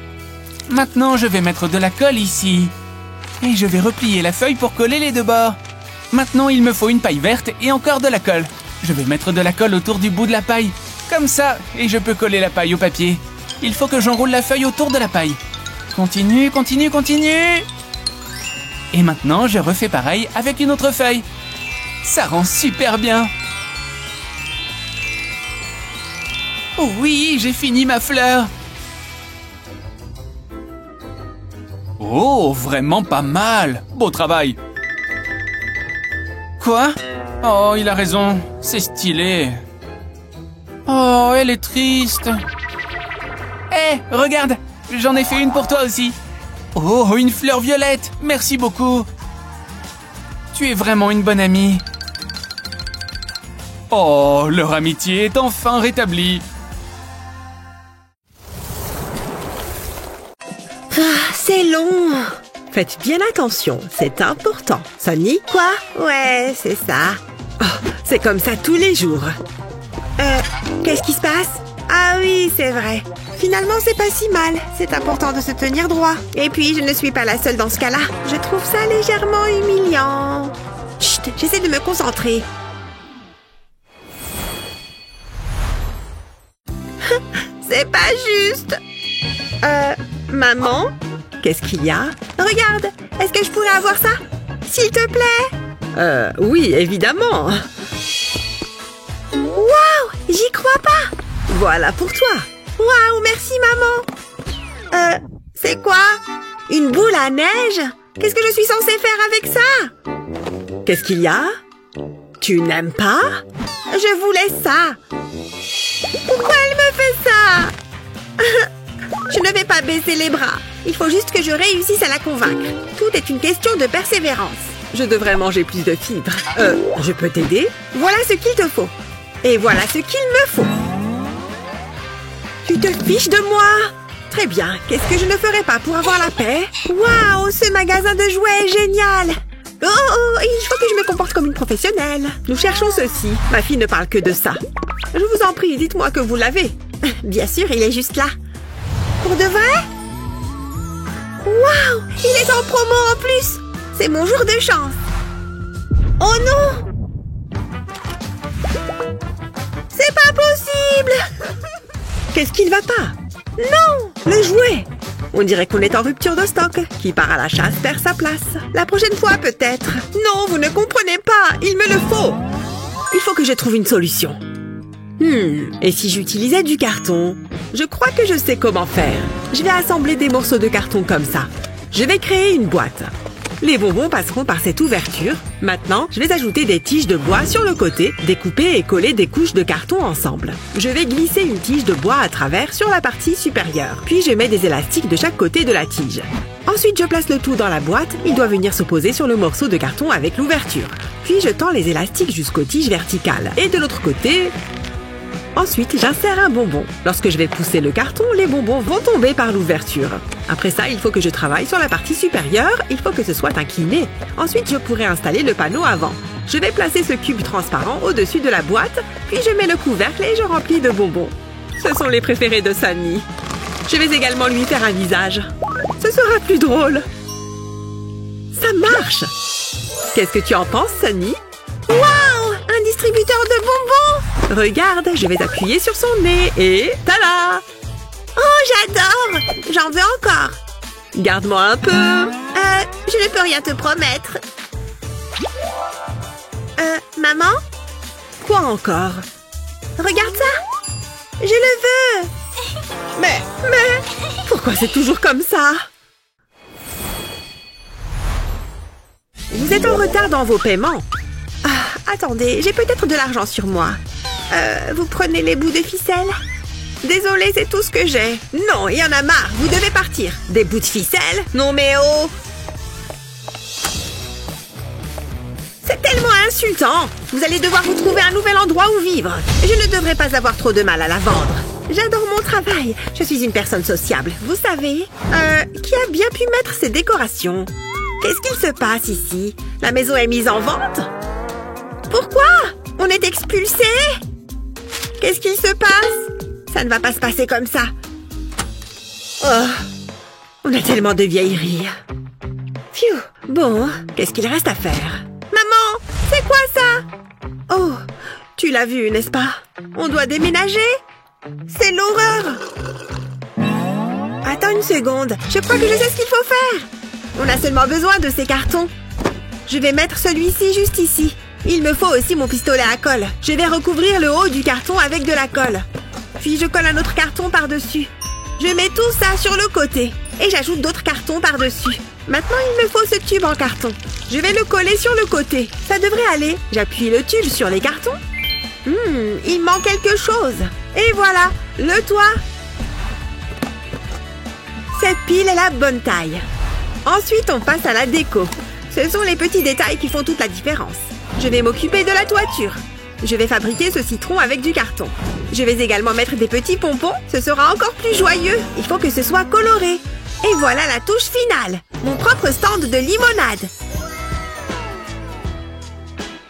Maintenant, je vais mettre de la colle ici. Et je vais replier la feuille pour coller les deux bords. Maintenant, il me faut une paille verte et encore de la colle. Je vais mettre de la colle autour du bout de la paille. Comme ça, et je peux coller la paille au papier. Il faut que j'enroule la feuille autour de la paille. Continue, continue, continue. Et maintenant, je refais pareil avec une autre feuille. Ça rend super bien. Oh oui, j'ai fini ma fleur. Oh, vraiment pas mal. Beau travail. Quoi? Oh, il a raison. C'est stylé. Oh, elle est triste. Hé, regarde, j'en ai fait une pour toi aussi. Oh, une fleur violette. Merci beaucoup. Tu es vraiment une bonne amie. Oh, leur amitié est enfin rétablie. Ah, c'est long. Faites bien attention, c'est important. Sonny, quoi? Ouais, c'est ça. Oh, c'est comme ça tous les jours. Qu'est-ce qui se passe? Ah oui, c'est vrai. Finalement, c'est pas si mal. C'est important de se tenir droit. Et puis, je ne suis pas la seule dans ce cas-là. Je trouve ça légèrement humiliant. Chut, j'essaie de me concentrer. C'est pas juste. Maman? Qu'est-ce qu'il y a? Regarde, est-ce que je pourrais avoir ça? S'il te plaît? Oui, évidemment. Waouh, j'y crois pas. Voilà pour toi. Waouh, merci maman. C'est quoi? Une boule à neige? Qu'est-ce que je suis censée faire avec ça? Qu'est-ce qu'il y a? Tu n'aimes pas? Je voulais ça. Pourquoi elle me fait ça? Je ne vais pas baisser les bras. Il faut juste que je réussisse à la convaincre. Tout est une question de persévérance. Je devrais manger plus de fibres. Je peux t'aider? Voilà ce qu'il te faut. Et voilà ce qu'il me faut. Tu te fiches de moi? Très bien. Qu'est-ce que je ne ferais pas pour avoir la paix? Waouh, ce magasin de jouets est génial. Oh, il faut que je me comporte comme une professionnelle. Nous cherchons ceci. Ma fille ne parle que de ça. Je vous en prie, dites-moi que vous l'avez. Bien sûr, il est juste là. Pour de vrai? Waouh, il est en promo en plus. C'est mon jour de chance. Oh non! C'est pas possible! Qu'est-ce qui ne va pas? Non! Le jouet! On dirait qu'on est en rupture de stock. Qui part à la chasse perd sa place. La prochaine fois, peut-être. Non, vous ne comprenez pas. Il me le faut. Il faut que je trouve une solution. Et si j'utilisais du carton? Je crois que je sais comment faire. Je vais assembler des morceaux de carton comme ça. Je vais créer une boîte. Les bonbons passeront par cette ouverture. Maintenant, je vais ajouter des tiges de bois sur le côté, découper et coller des couches de carton ensemble. Je vais glisser une tige de bois à travers sur la partie supérieure. Puis je mets des élastiques de chaque côté de la tige. Ensuite, je place le tout dans la boîte. Il doit venir se poser sur le morceau de carton avec l'ouverture. Puis je tends les élastiques jusqu'aux tiges verticales. Et de l'autre côté... Ensuite, j'insère un bonbon. Lorsque je vais pousser le carton, les bonbons vont tomber par l'ouverture. Après ça, il faut que je travaille sur la partie supérieure. Il faut que ce soit incliné. Ensuite, je pourrai installer le panneau avant. Je vais placer ce cube transparent au-dessus de la boîte, puis je mets le couvercle et je remplis de bonbons. Ce sont les préférés de Sunny. Je vais également lui faire un visage. Ce sera plus drôle. Ça marche! Qu'est-ce que tu en penses, Sunny? Waouh! Un distributeur de bonbons! Regarde, je vais appuyer sur son nez et... tada! Oh, j'adore! J'en veux encore! Garde-moi un peu! Je ne peux rien te promettre. Maman? Quoi encore? Regarde ça! Je le veux! Mais... Pourquoi c'est toujours comme ça? Vous êtes en retard dans vos paiements. Attendez, j'ai peut-être de l'argent sur moi. Vous prenez les bouts de ficelle? Désolée, c'est tout ce que j'ai. Non, il y en a marre, vous devez partir. Des bouts de ficelle? Non mais oh! C'est tellement insultant! Vous allez devoir vous trouver un nouvel endroit où vivre. Je ne devrais pas avoir trop de mal à la vendre. J'adore mon travail. Je suis une personne sociable, vous savez. Qui a bien pu mettre ces décorations? Qu'est-ce qu'il se passe ici? La maison est mise en vente? Pourquoi? On est expulsés? Qu'est-ce qu'il se passe? Ça ne va pas se passer comme ça. Oh, on a tellement de vieilleries. Phew, bon, qu'est-ce qu'il reste à faire? Maman, c'est quoi ça? Oh, tu l'as vu, n'est-ce pas? On doit déménager? C'est l'horreur! Attends une seconde, je crois que je sais ce qu'il faut faire. On a seulement besoin de ces cartons. Je vais mettre celui-ci juste ici. Il me faut aussi mon pistolet à colle. Je vais recouvrir le haut du carton avec de la colle. Puis je colle un autre carton par-dessus. Je mets tout ça sur le côté. Et j'ajoute d'autres cartons par-dessus. Maintenant, il me faut ce tube en carton. Je vais le coller sur le côté. Ça devrait aller. J'appuie le tube sur les cartons. Il manque quelque chose. Et voilà, le toit. Cette pile est la bonne taille. Ensuite, on passe à la déco. Ce sont les petits détails qui font toute la différence. Je vais m'occuper de la toiture. Je vais fabriquer ce citron avec du carton. Je vais également mettre des petits pompons. Ce sera encore plus joyeux. Il faut que ce soit coloré. Et voilà la touche finale. Mon propre stand de limonade.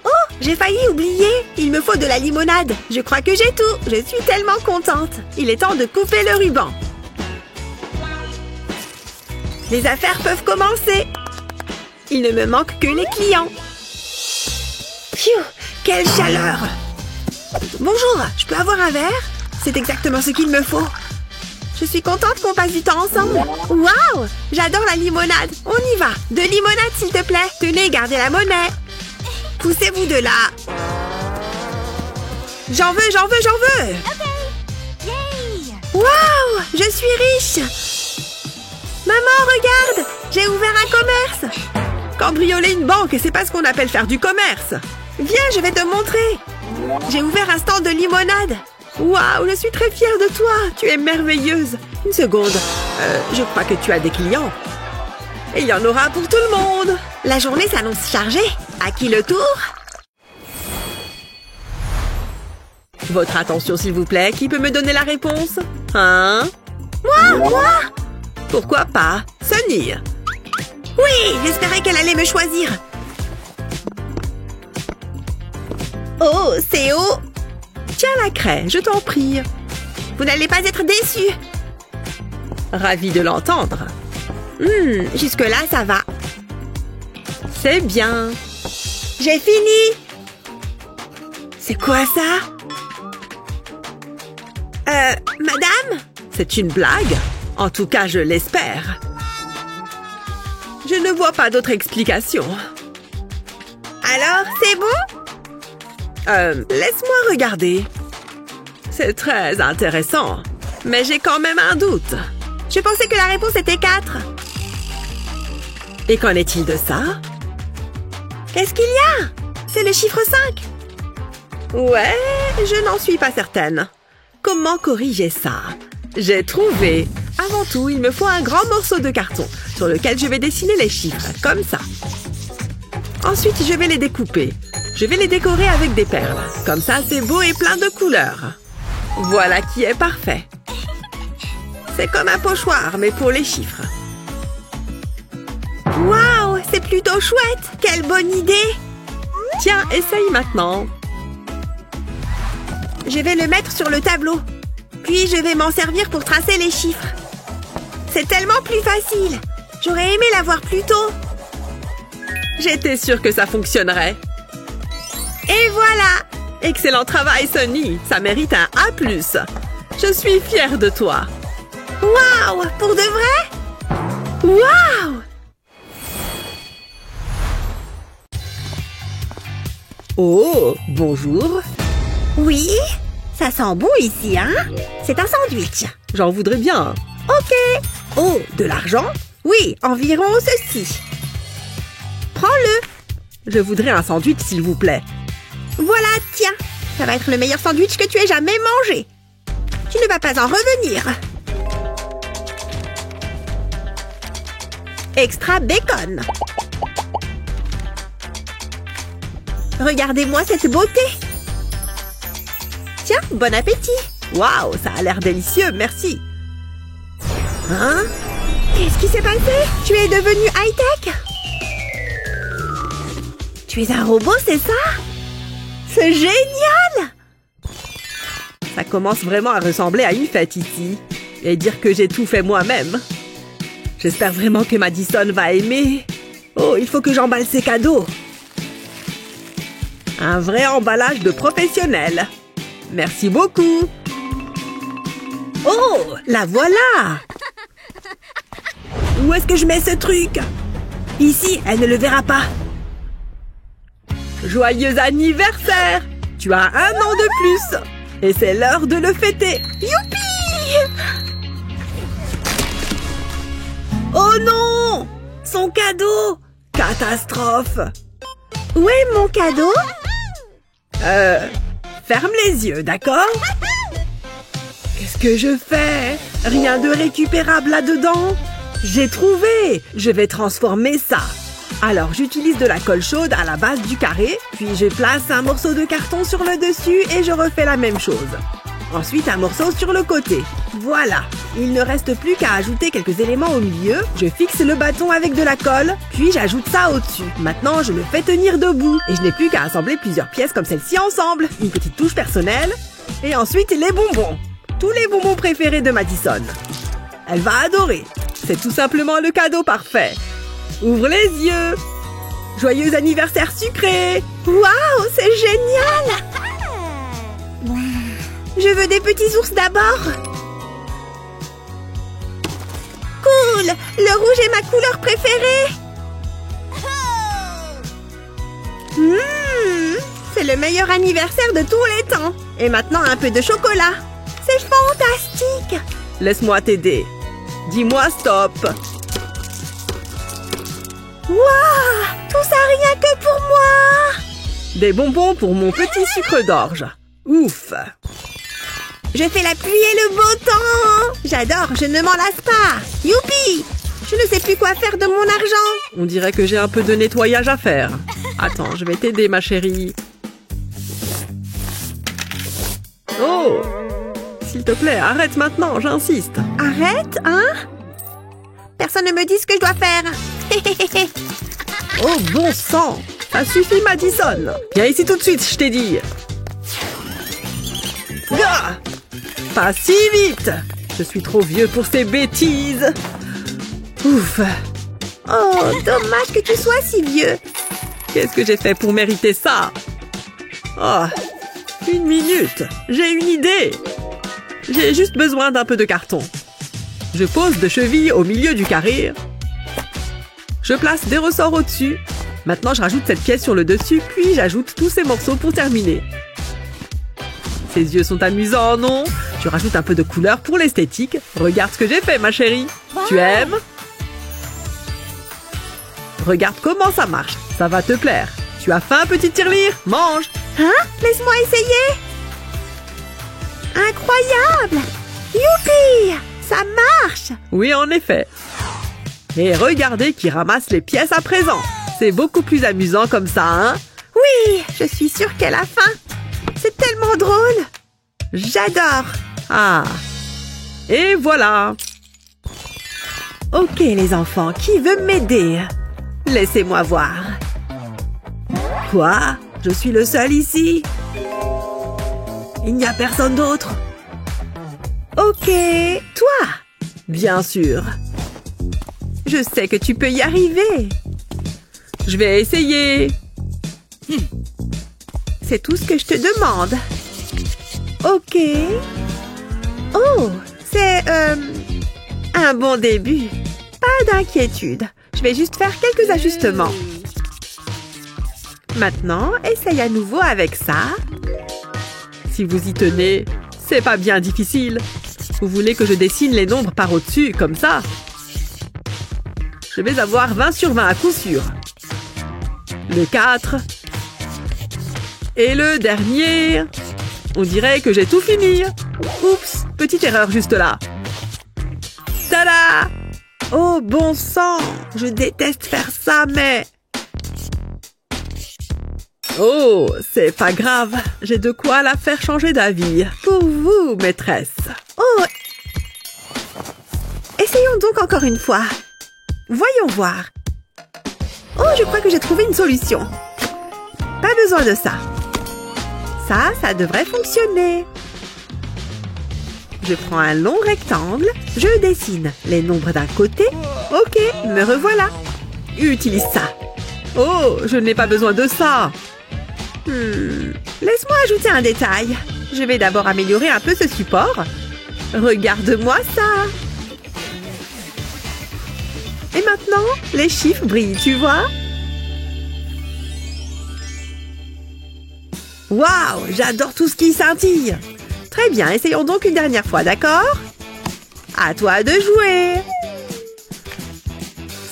Oh, J'ai failli oublier. Il me faut de la limonade. Je crois que j'ai tout. Je suis tellement contente. Il est temps de couper le ruban. Les affaires peuvent commencer. Il ne me manque que les clients. Pfiou, quelle chaleur! Bonjour, je peux avoir un verre? C'est exactement ce qu'il me faut. Je suis contente qu'on passe du temps ensemble. Waouh! J'adore la limonade. On y va. De limonade, s'il te plaît. Tenez, gardez la monnaie. Poussez-vous de là. J'en veux, j'en veux, j'en veux. Waouh! Je suis riche. Maman, regarde! J'ai ouvert un commerce. Cambrioler une banque, c'est pas ce qu'on appelle faire du commerce. Viens, je vais te montrer. J'ai ouvert un stand de limonade. Waouh, je suis très fière de toi. Tu es merveilleuse. Une seconde. Je crois que tu as des clients. Et il y en aura pour tout le monde. La journée s'annonce chargée. À qui le tour? Votre attention, s'il vous plaît. Qui peut me donner la réponse? Hein? Moi? Pourquoi pas? Sunny. Oui, j'espérais qu'elle allait me choisir. Oh, c'est haut. Tiens la craie, je t'en prie. Vous n'allez pas être déçus. Ravi de l'entendre. Jusque-là, ça va. C'est bien. J'ai fini. C'est quoi ça? Madame? C'est une blague? En tout cas, je l'espère. Je ne vois pas d'autre explication. Alors, c'est bon? Laisse-moi regarder. C'est très intéressant. Mais j'ai quand même un doute. Je pensais que la réponse était 4. Et qu'en est-il de ça? Qu'est-ce qu'il y a? C'est le chiffre 5. Ouais, je n'en suis pas certaine. Comment corriger ça? J'ai trouvé. Avant tout, il me faut un grand morceau de carton sur lequel je vais dessiner les chiffres, comme ça. Ensuite, je vais les découper. Je vais les décorer avec des perles. Comme ça, c'est beau et plein de couleurs. Voilà qui est parfait. C'est comme un pochoir, mais pour les chiffres. Waouh, c'est plutôt chouette! Quelle bonne idée! Tiens, essaye maintenant. Je vais le mettre sur le tableau. Puis, je vais m'en servir pour tracer les chiffres. C'est tellement plus facile. J'aurais aimé l'avoir plus tôt. J'étais sûre que ça fonctionnerait. Et voilà! Excellent travail, Sunny. Ça mérite un A+. Je suis fière de toi. Waouh! Pour de vrai? Waouh! Oh, bonjour. Oui? Ça sent bon ici, hein? C'est un sandwich. J'en voudrais bien. Ok. Oh, de l'argent? Oui, environ ceci. Prends-le. Je voudrais un sandwich, s'il vous plaît. Voilà, tiens. Ça va être le meilleur sandwich que tu aies jamais mangé. Tu ne vas pas en revenir. Extra bacon. Regardez-moi cette beauté. Tiens, bon appétit. Waouh, ça a l'air délicieux, merci. Hein? Qu'est-ce qui s'est passé? Tu es devenu high-tech? Tu es un robot, c'est ça? C'est génial! Ça commence vraiment à ressembler à une fête ici. Et dire que j'ai tout fait moi-même. J'espère vraiment que Madison va aimer. Oh, il faut que j'emballe ses cadeaux. Un vrai emballage de professionnel. Merci beaucoup. Oh, la voilà! Où est-ce que je mets ce truc? Ici, elle ne le verra pas. Joyeux anniversaire! Tu as 1 an de plus. Et c'est l'heure de le fêter. Youpi! Oh non! Son cadeau! Catastrophe! Où est mon cadeau? Ferme les yeux, d'accord? Qu'est-ce que je fais? Rien de récupérable là-dedans? J'ai trouvé! Je vais transformer ça. Alors, j'utilise de la colle chaude à la base du carré, puis je place un morceau de carton sur le dessus et je refais la même chose. Ensuite, un morceau sur le côté. Voilà. Il ne reste plus qu'à ajouter quelques éléments au milieu. Je fixe le bâton avec de la colle, puis j'ajoute ça au-dessus. Maintenant, je le fais tenir debout. Et je n'ai plus qu'à assembler plusieurs pièces comme celle-ci ensemble. Une petite touche personnelle. Et ensuite, les bonbons. Tous les bonbons préférés de Madison. Elle va adorer. C'est tout simplement le cadeau parfait. Ouvre les yeux. Joyeux anniversaire sucré. Waouh, c'est génial. Je veux des petits ours d'abord. Cool. Le rouge est ma couleur préférée. C'est le meilleur anniversaire de tous les temps. Et maintenant, un peu de chocolat. C'est fantastique. Laisse-moi t'aider. Dis-moi stop. Waouh! Tout ça rien que pour moi! Des bonbons pour mon petit sucre d'orge. Ouf! Je fais la pluie et le beau temps! J'adore, je ne m'en lasse pas! Youpi! Je ne sais plus quoi faire de mon argent! On dirait que j'ai un peu de nettoyage à faire. Attends, je vais t'aider, ma chérie. Oh! S'il te plaît, arrête maintenant, j'insiste. Arrête, hein? Personne ne me dit ce que je dois faire. Oh, bon sang! Ça suffit, Madison! Viens ici tout de suite, je t'ai dit! Ah! Pas si vite! Je suis trop vieux pour ces bêtises! Ouf! Oh, dommage que tu sois si vieux! Qu'est-ce que j'ai fait pour mériter ça? Oh! Une minute! J'ai une idée! J'ai juste besoin d'un peu de carton. Je pose deux chevilles au milieu du carré. Je place des ressorts au-dessus. Maintenant, je rajoute cette pièce sur le dessus, puis j'ajoute tous ces morceaux pour terminer. Ses yeux sont amusants, non? Je rajoute un peu de couleur pour l'esthétique. Regarde ce que j'ai fait, ma chérie. Tu aimes? Regarde comment ça marche. Ça va te plaire. Tu as faim, petite tirelire? Mange! Hein? Laisse-moi essayer! Incroyable! Youpi! Ça marche! Oui, en effet. Et regardez qui ramasse les pièces à présent. C'est beaucoup plus amusant comme ça, hein? Oui, je suis sûre qu'elle a faim. C'est tellement drôle. J'adore. Ah. Et voilà. Ok, les enfants, qui veut m'aider? Laissez-moi voir. Quoi? Je suis le seul ici? Il n'y a personne d'autre? Ok, toi? Bien sûr. Je sais que tu peux y arriver. Je vais essayer. C'est tout ce que je te demande. Ok. Oh, c'est un bon début. Pas d'inquiétude. Je vais juste faire quelques ajustements. Maintenant, essaye à nouveau avec ça. Si vous y tenez, c'est pas bien difficile. Vous voulez que je dessine les nombres par au-dessus, comme ça? Je vais avoir 20 sur 20 à coup sûr. Le 4. Et le dernier. On dirait que j'ai tout fini. Oups, petite erreur juste là. Tada! Oh, bon sang! Je déteste faire ça, mais... Oh, c'est pas grave. J'ai de quoi la faire changer d'avis. Pour vous, maîtresse. Oh! Essayons donc encore une fois. Voyons voir. Oh, je crois que j'ai trouvé une solution. Pas besoin de ça. Ça devrait fonctionner. Je prends un long rectangle, je dessine les nombres d'un côté. Ok, me revoilà. Utilise ça. Oh, je n'ai pas besoin de ça. Laisse-moi ajouter un détail. Je vais d'abord améliorer un peu ce support. Regarde-moi ça. Et maintenant, les chiffres brillent, tu vois? Waouh, j'adore tout ce qui scintille. Très bien, essayons donc une dernière fois, d'accord? À toi de jouer.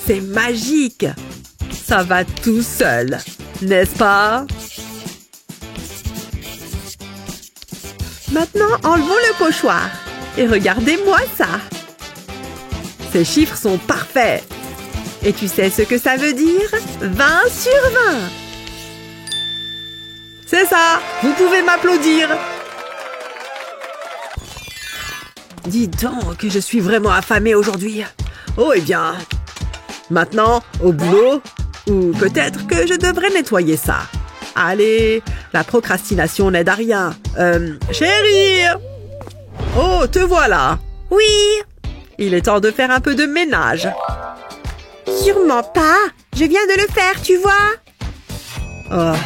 C'est magique. Ça va tout seul, n'est-ce pas? Maintenant, enlevons le pochoir. Et regardez-moi ça. Ces chiffres sont parfaits. Et tu sais ce que ça veut dire? 20 sur 20. C'est ça. Vous pouvez m'applaudir. Dis donc, je suis vraiment affamée aujourd'hui. Oh, eh bien, maintenant, au boulot. Ou peut-être que je devrais nettoyer ça. Allez, la procrastination n'aide à rien. Chérie! Oh, te voilà. Oui. Il est temps de faire un peu de ménage. Sûrement pas. Je viens de le faire, tu vois. Oh,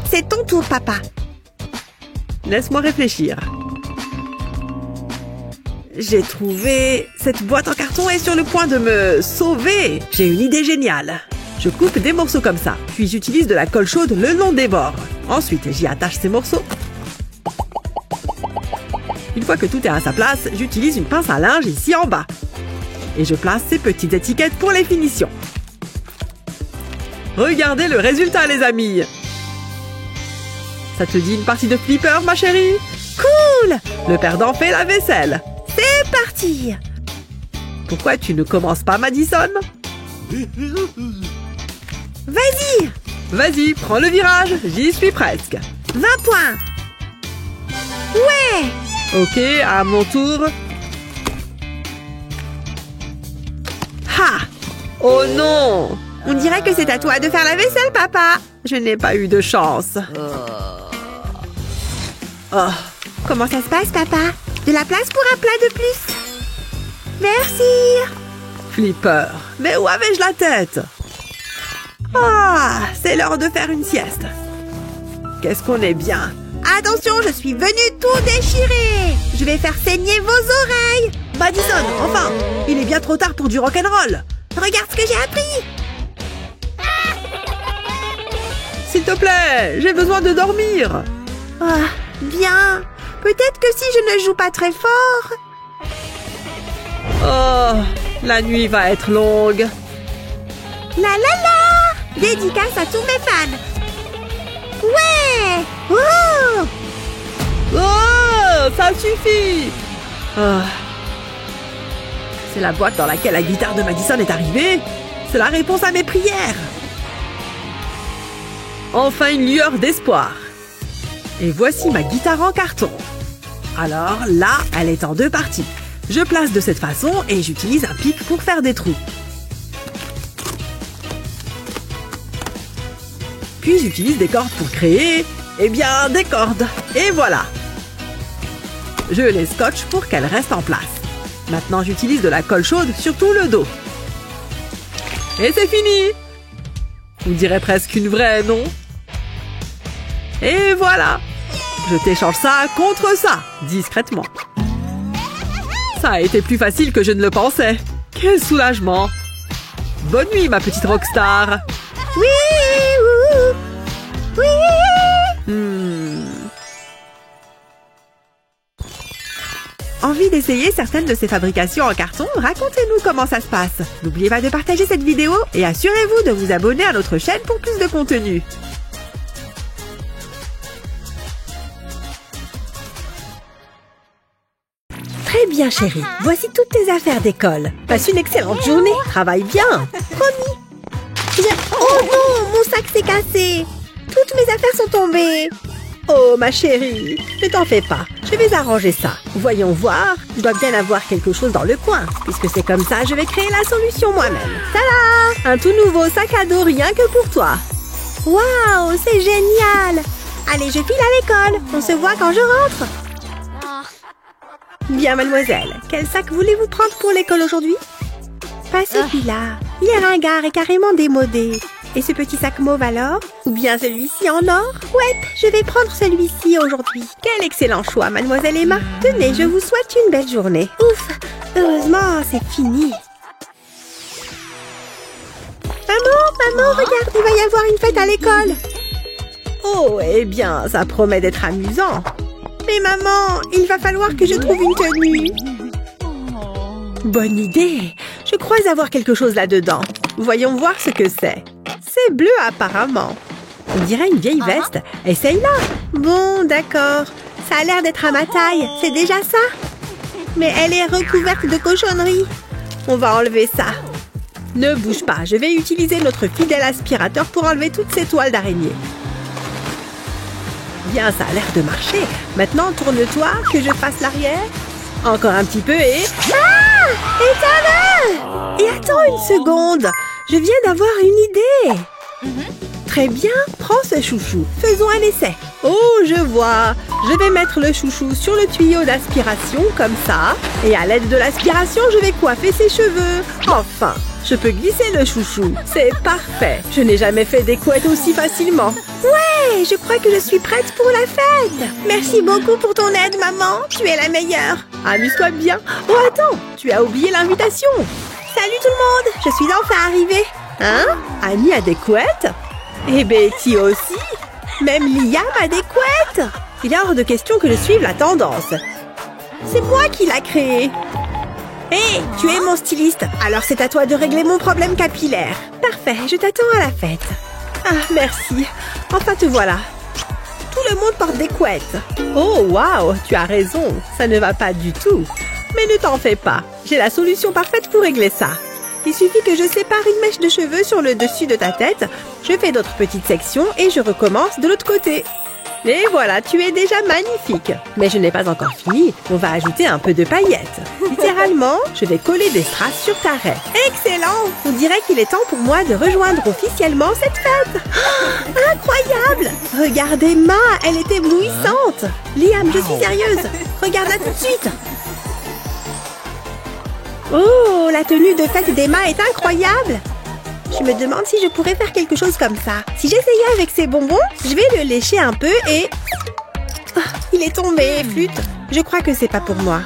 C'est ton tour, papa. laisse-moi réfléchir. J'ai trouvé... Cette boîte en carton est sur le point de me sauver. J'ai une idée géniale. Je coupe des morceaux comme ça, puis j'utilise de la colle chaude le long des bords. Ensuite, j'y attache ces morceaux. Une fois que tout est à sa place, j'utilise une pince à linge ici en bas. Et je place ces petites étiquettes pour les finitions. Regardez le résultat, les amis! Ça te dit une partie de flipper, ma chérie? Cool. Le perdant fait la vaisselle. C'est parti. Pourquoi tu ne commences pas, Madison? Vas-y. Vas-y, prends le virage, j'y suis presque. 20 points. Ouais. Ok, à mon tour. Ha. Oh non! On dirait que c'est à toi de faire la vaisselle, papa. Je n'ai pas eu de chance. Oh, Comment ça se passe, papa? De la place pour un plat de plus? Merci. flipper. Mais où avais-je la tête? Ah, c'est l'heure de faire une sieste. Qu'est-ce qu'on est bien. Attention, je suis venue tout déchirer. Je vais faire saigner vos oreilles. Madison, enfin, il est bien trop tard pour du rock'n'roll. Regarde ce que j'ai appris. S'il te plaît, j'ai besoin de dormir. Ah, bien. Peut-être que si je ne joue pas très fort... Oh, la nuit va être longue. La la la. Dédicace à tous mes fans. Ouais. Oh. Oh, ça suffit. Ah. C'est la boîte dans laquelle la guitare de Madison est arrivée. C'est la réponse à mes prières. Enfin une lueur d'espoir. Et voici ma guitare en carton. Alors là, elle est en deux parties. Je place de cette façon et j'utilise un pic pour faire des trous. Puis j'utilise des cordes pour créer, eh bien, des cordes. Et voilà. Je les scotche pour qu'elles restent en place. Maintenant, j'utilise de la colle chaude sur tout le dos. Et c'est fini! On dirait presque une vraie, non? Et voilà! Je t'échange ça contre ça, discrètement. Ça a été plus facile que je ne le pensais. Quel soulagement! Bonne nuit, ma petite rockstar! Oui. Ouh. Oui. Envie d'essayer certaines de ces fabrications en carton? Racontez-nous comment ça se passe. N'oubliez pas de partager cette vidéo et assurez-vous de vous abonner à notre chaîne pour plus de contenu. Très bien, chérie. Voici toutes tes affaires d'école. Passe une excellente journée. Travaille bien. Promis. Oh non, mon sac s'est cassé. Toutes mes affaires sont tombées. Oh, ma chérie, ne t'en fais pas. Je vais arranger ça. Voyons voir. Je dois bien avoir quelque chose dans le coin. Puisque c'est comme ça, je vais créer la solution moi-même. Tada! Un tout nouveau sac à dos rien que pour toi. Waouh, c'est génial. Allez, je file à l'école. On se voit quand je rentre. Bien, mademoiselle. Quel sac voulez-vous prendre pour l'école aujourd'hui? Pas celui-là. Il est ringard et carrément démodé. Et ce petit sac mauve alors? Ou bien celui-ci en or? Ouais, je vais prendre celui-ci aujourd'hui. Quel excellent choix, mademoiselle Emma. Tenez, je vous souhaite une belle journée. Ouf, heureusement, c'est fini. Maman, regarde, il va y avoir une fête à l'école. Oh, eh bien, ça promet d'être amusant. Mais maman, il va falloir que je trouve une tenue. Bonne idée. Je crois avoir quelque chose là-dedans. Voyons voir ce que c'est. C'est bleu apparemment. On dirait une vieille veste. Essaye-la. Bon, d'accord. Ça a l'air d'être à ma taille. C'est déjà ça? Mais elle est recouverte de cochonneries. On va enlever ça. Ne bouge pas. Je vais utiliser notre fidèle aspirateur pour enlever toutes ces toiles d'araignée. Bien, ça a l'air de marcher. Maintenant, tourne-toi, que je fasse l'arrière. Encore un petit peu et... Éteins-le! Et attends une seconde. Je viens d'avoir une idée. Très bien, prends ce chouchou. Faisons un essai. Oh, je vois. Je vais mettre le chouchou sur le tuyau d'aspiration, comme ça. Et à l'aide de l'aspiration, je vais coiffer ses cheveux. Enfin, je peux glisser le chouchou. C'est parfait. Je n'ai jamais fait des couettes aussi facilement. Ouais, je crois que je suis prête pour la fête. Merci beaucoup pour ton aide, maman. Tu es la meilleure. Amuse-toi bien. Oh, attends, tu as oublié l'invitation. Salut tout le monde. Je suis enfin arrivée. Hein? Annie a des couettes? Et Betty aussi? Même Liam a des couettes? Il est hors de question que je suive la tendance. C'est moi qui l'a créé. Hé, tu es mon styliste, alors c'est à toi de régler mon problème capillaire. Parfait, je t'attends à la fête. Ah, merci. Enfin, te voilà. Tout le monde porte des couettes. Oh, waouh, tu as raison. Ça ne va pas du tout. Mais ne t'en fais pas. J'ai la solution parfaite pour régler ça. Il suffit que je sépare une mèche de cheveux sur le dessus de ta tête. Je fais d'autres petites sections et je recommence de l'autre côté. Et voilà, tu es déjà magnifique. Mais je n'ai pas encore fini. On va ajouter un peu de paillettes. Littéralement, je vais coller des strass sur ta raie. Excellent! On dirait qu'il est temps pour moi de rejoindre officiellement cette fête. Oh, incroyable! Regarde Emma, elle est éblouissante. Liam, je suis sérieuse. Regarde-la tout de suite. Oh, la tenue de fête d'Emma est incroyable. Je me demande si je pourrais faire quelque chose comme ça. Si j'essayais avec ces bonbons, je vais le lécher un peu et... Oh, il est tombé, flûte. Je crois que c'est pas pour moi.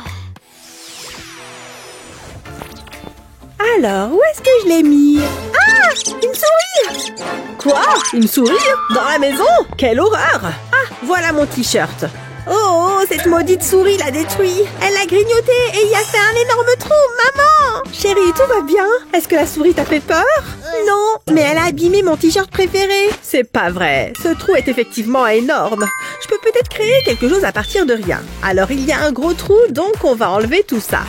Alors, où est-ce que je l'ai mis? Ah! Une souris! Quoi? Une souris? Dans la maison? Quelle horreur! Ah, voilà mon t-shirt. Oh, cette maudite souris l'a détruit. Elle l'a grignoté et y a fait un énorme trou, maman! Chérie, tout va bien? Est-ce que la souris t'a fait peur? Non, mais elle a abîmé mon t-shirt préféré. C'est pas vrai. Ce trou est effectivement énorme. Je peux peut-être créer quelque chose à partir de rien. Alors il y a un gros trou, donc on va enlever tout ça.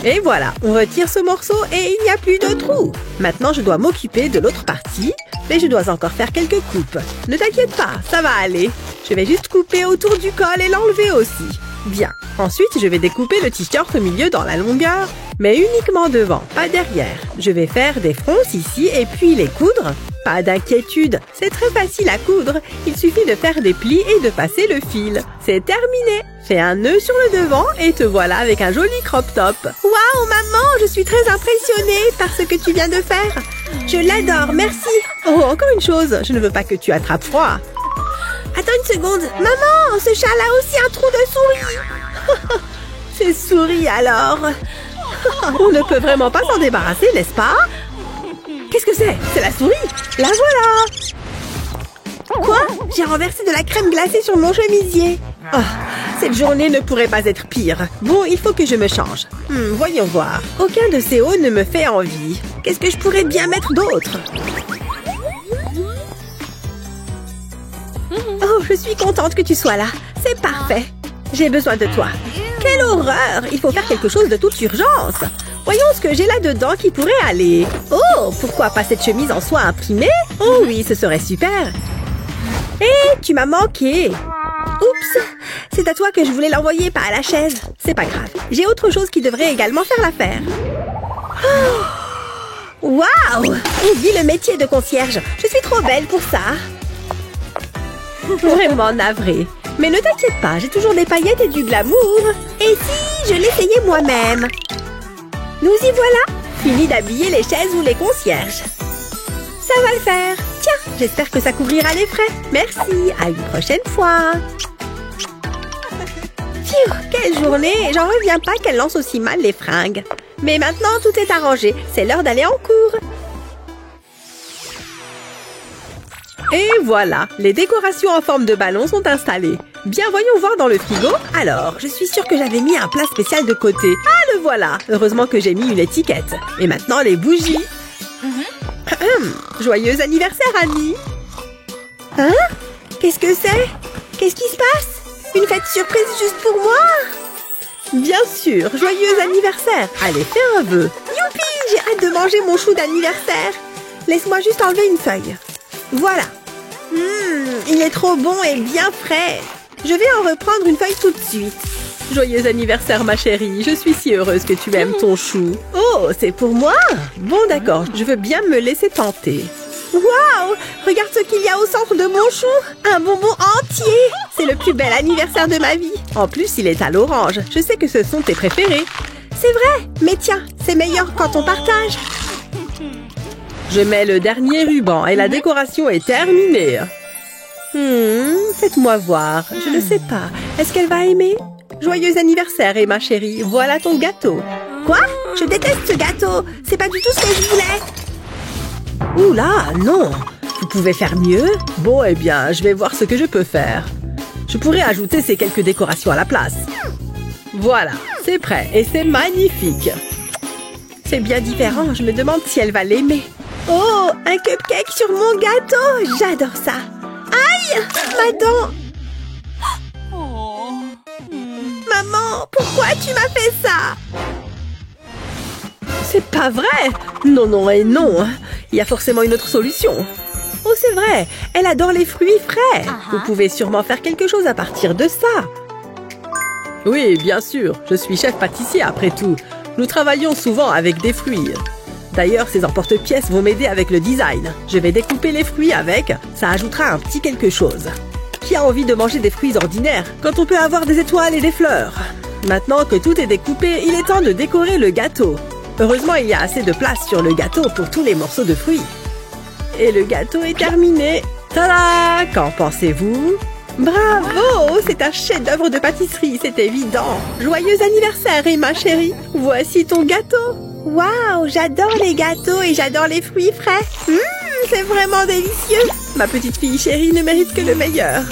Et voilà, on retire ce morceau et il n'y a plus de trou. Maintenant, je dois m'occuper de l'autre partie, mais je dois encore faire quelques coupes. Ne t'inquiète pas, ça va aller. Je vais juste couper autour du col et l'enlever aussi. Bien. Ensuite, je vais découper le t-shirt au milieu dans la longueur, mais uniquement devant, pas derrière. Je vais faire des fronces ici et puis les coudre. Pas d'inquiétude, c'est très facile à coudre. Il suffit de faire des plis et de passer le fil. C'est terminé. Fais un nœud sur le devant et te voilà avec un joli crop top. Waouh, maman, je suis très impressionnée par ce que tu viens de faire. Je l'adore, merci. Oh, encore une chose, je ne veux pas que tu attrapes froid. Attends une seconde. Maman, ce chat a aussi un trou de souris. C'est souris alors. On ne peut vraiment pas s'en débarrasser, n'est-ce pas? Qu'est-ce que c'est? C'est la souris? La voilà. Quoi? J'ai renversé de la crème glacée sur mon chemisier. Oh, cette journée ne pourrait pas être pire. Bon, il faut que je me change. Voyons voir. Aucun de ces hauts ne me fait envie. Qu'est-ce que je pourrais bien mettre d'autre? Oh, je suis contente que tu sois là. C'est parfait. J'ai besoin de toi. Quelle horreur! Il faut faire quelque chose de toute urgence. Voyons ce que j'ai là-dedans qui pourrait aller. Oh, pourquoi pas cette chemise en soie imprimée? Oh oui, ce serait super. Hé, tu m'as manqué. Oups, c'est à toi que je voulais l'envoyer, pas à la chaise. C'est pas grave. J'ai autre chose qui devrait également faire l'affaire. Oh. Waouh! On vit le métier de concierge. Je suis trop belle pour ça. Vraiment navrée. Mais ne t'inquiète pas, j'ai toujours des paillettes et du glamour. Et si je l'essayais moi-même? Nous y voilà. Fini d'habiller les chaises ou les concierges. Ça va le faire. Tiens, j'espère que ça couvrira les frais. Merci, à une prochaine fois. Phew, quelle journée. J'en reviens pas qu'elle lance aussi mal les fringues. Mais maintenant, tout est arrangé. C'est l'heure d'aller en cours. Et voilà, les décorations en forme de ballon sont installées. Bien, voyons voir dans le frigo. Alors, je suis sûre que j'avais mis un plat spécial de côté. Ah, le voilà. Heureusement que j'ai mis une étiquette. Et maintenant, les bougies. Joyeux anniversaire, Annie. Hein? Qu'est-ce que c'est? Qu'est-ce qui se passe? Une fête surprise juste pour moi? Bien sûr, joyeux anniversaire. Allez, fais un vœu. Youpi, j'ai hâte de manger mon chou d'anniversaire. Laisse-moi juste enlever une feuille. Voilà. Il est trop bon et bien frais. Je vais en reprendre une feuille tout de suite. Joyeux anniversaire, ma chérie. Je suis si heureuse que tu aimes ton chou. Oh, c'est pour moi? Bon, d'accord. Je veux bien me laisser tenter. Waouh! Regarde ce qu'il y a au centre de mon chou! Un bonbon entier! C'est le plus bel anniversaire de ma vie! En plus, il est à l'orange. Je sais que ce sont tes préférés. C'est vrai! Mais tiens, c'est meilleur quand on partage! Je mets le dernier ruban et la décoration est terminée. Faites-moi voir. Je ne sais pas. Est-ce qu'elle va aimer? Joyeux anniversaire, Emma chérie. Voilà ton gâteau. Quoi? Je déteste ce gâteau! C'est pas du tout ce que je voulais! Oula, non! Vous pouvez faire mieux? Bon, eh bien, je vais voir ce que je peux faire. Je pourrais ajouter ces quelques décorations à la place. Voilà, c'est prêt et c'est magnifique. C'est bien différent, je me demande si elle va l'aimer. Oh, un cupcake sur mon gâteau! J'adore ça! Aïe! Ma dent! Maman, pourquoi tu m'as fait ça? C'est pas vrai! Non, non et non! Il y a forcément une autre solution. Oh, c'est vrai! Elle adore les fruits frais! Vous pouvez sûrement faire quelque chose à partir de ça. Oui, bien sûr. Je suis chef pâtissier après tout. Nous travaillons souvent avec des fruits. D'ailleurs, ces emporte-pièces vont m'aider avec le design. Je vais découper les fruits avec. Ça ajoutera un petit quelque chose. Qui a envie de manger des fruits ordinaires quand on peut avoir des étoiles et des fleurs? Maintenant que tout est découpé, il est temps de décorer le gâteau. Heureusement, il y a assez de place sur le gâteau pour tous les morceaux de fruits. Et le gâteau est terminé. Tada! Qu'en pensez-vous? Bravo! C'est un chef-d'œuvre de pâtisserie, c'est évident. Joyeux anniversaire, Emma chérie. Voici ton gâteau. Waouh! J'adore les gâteaux et j'adore les fruits frais. C'est vraiment délicieux. Ma petite fille chérie ne mérite que le meilleur.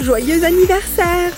Joyeux anniversaire!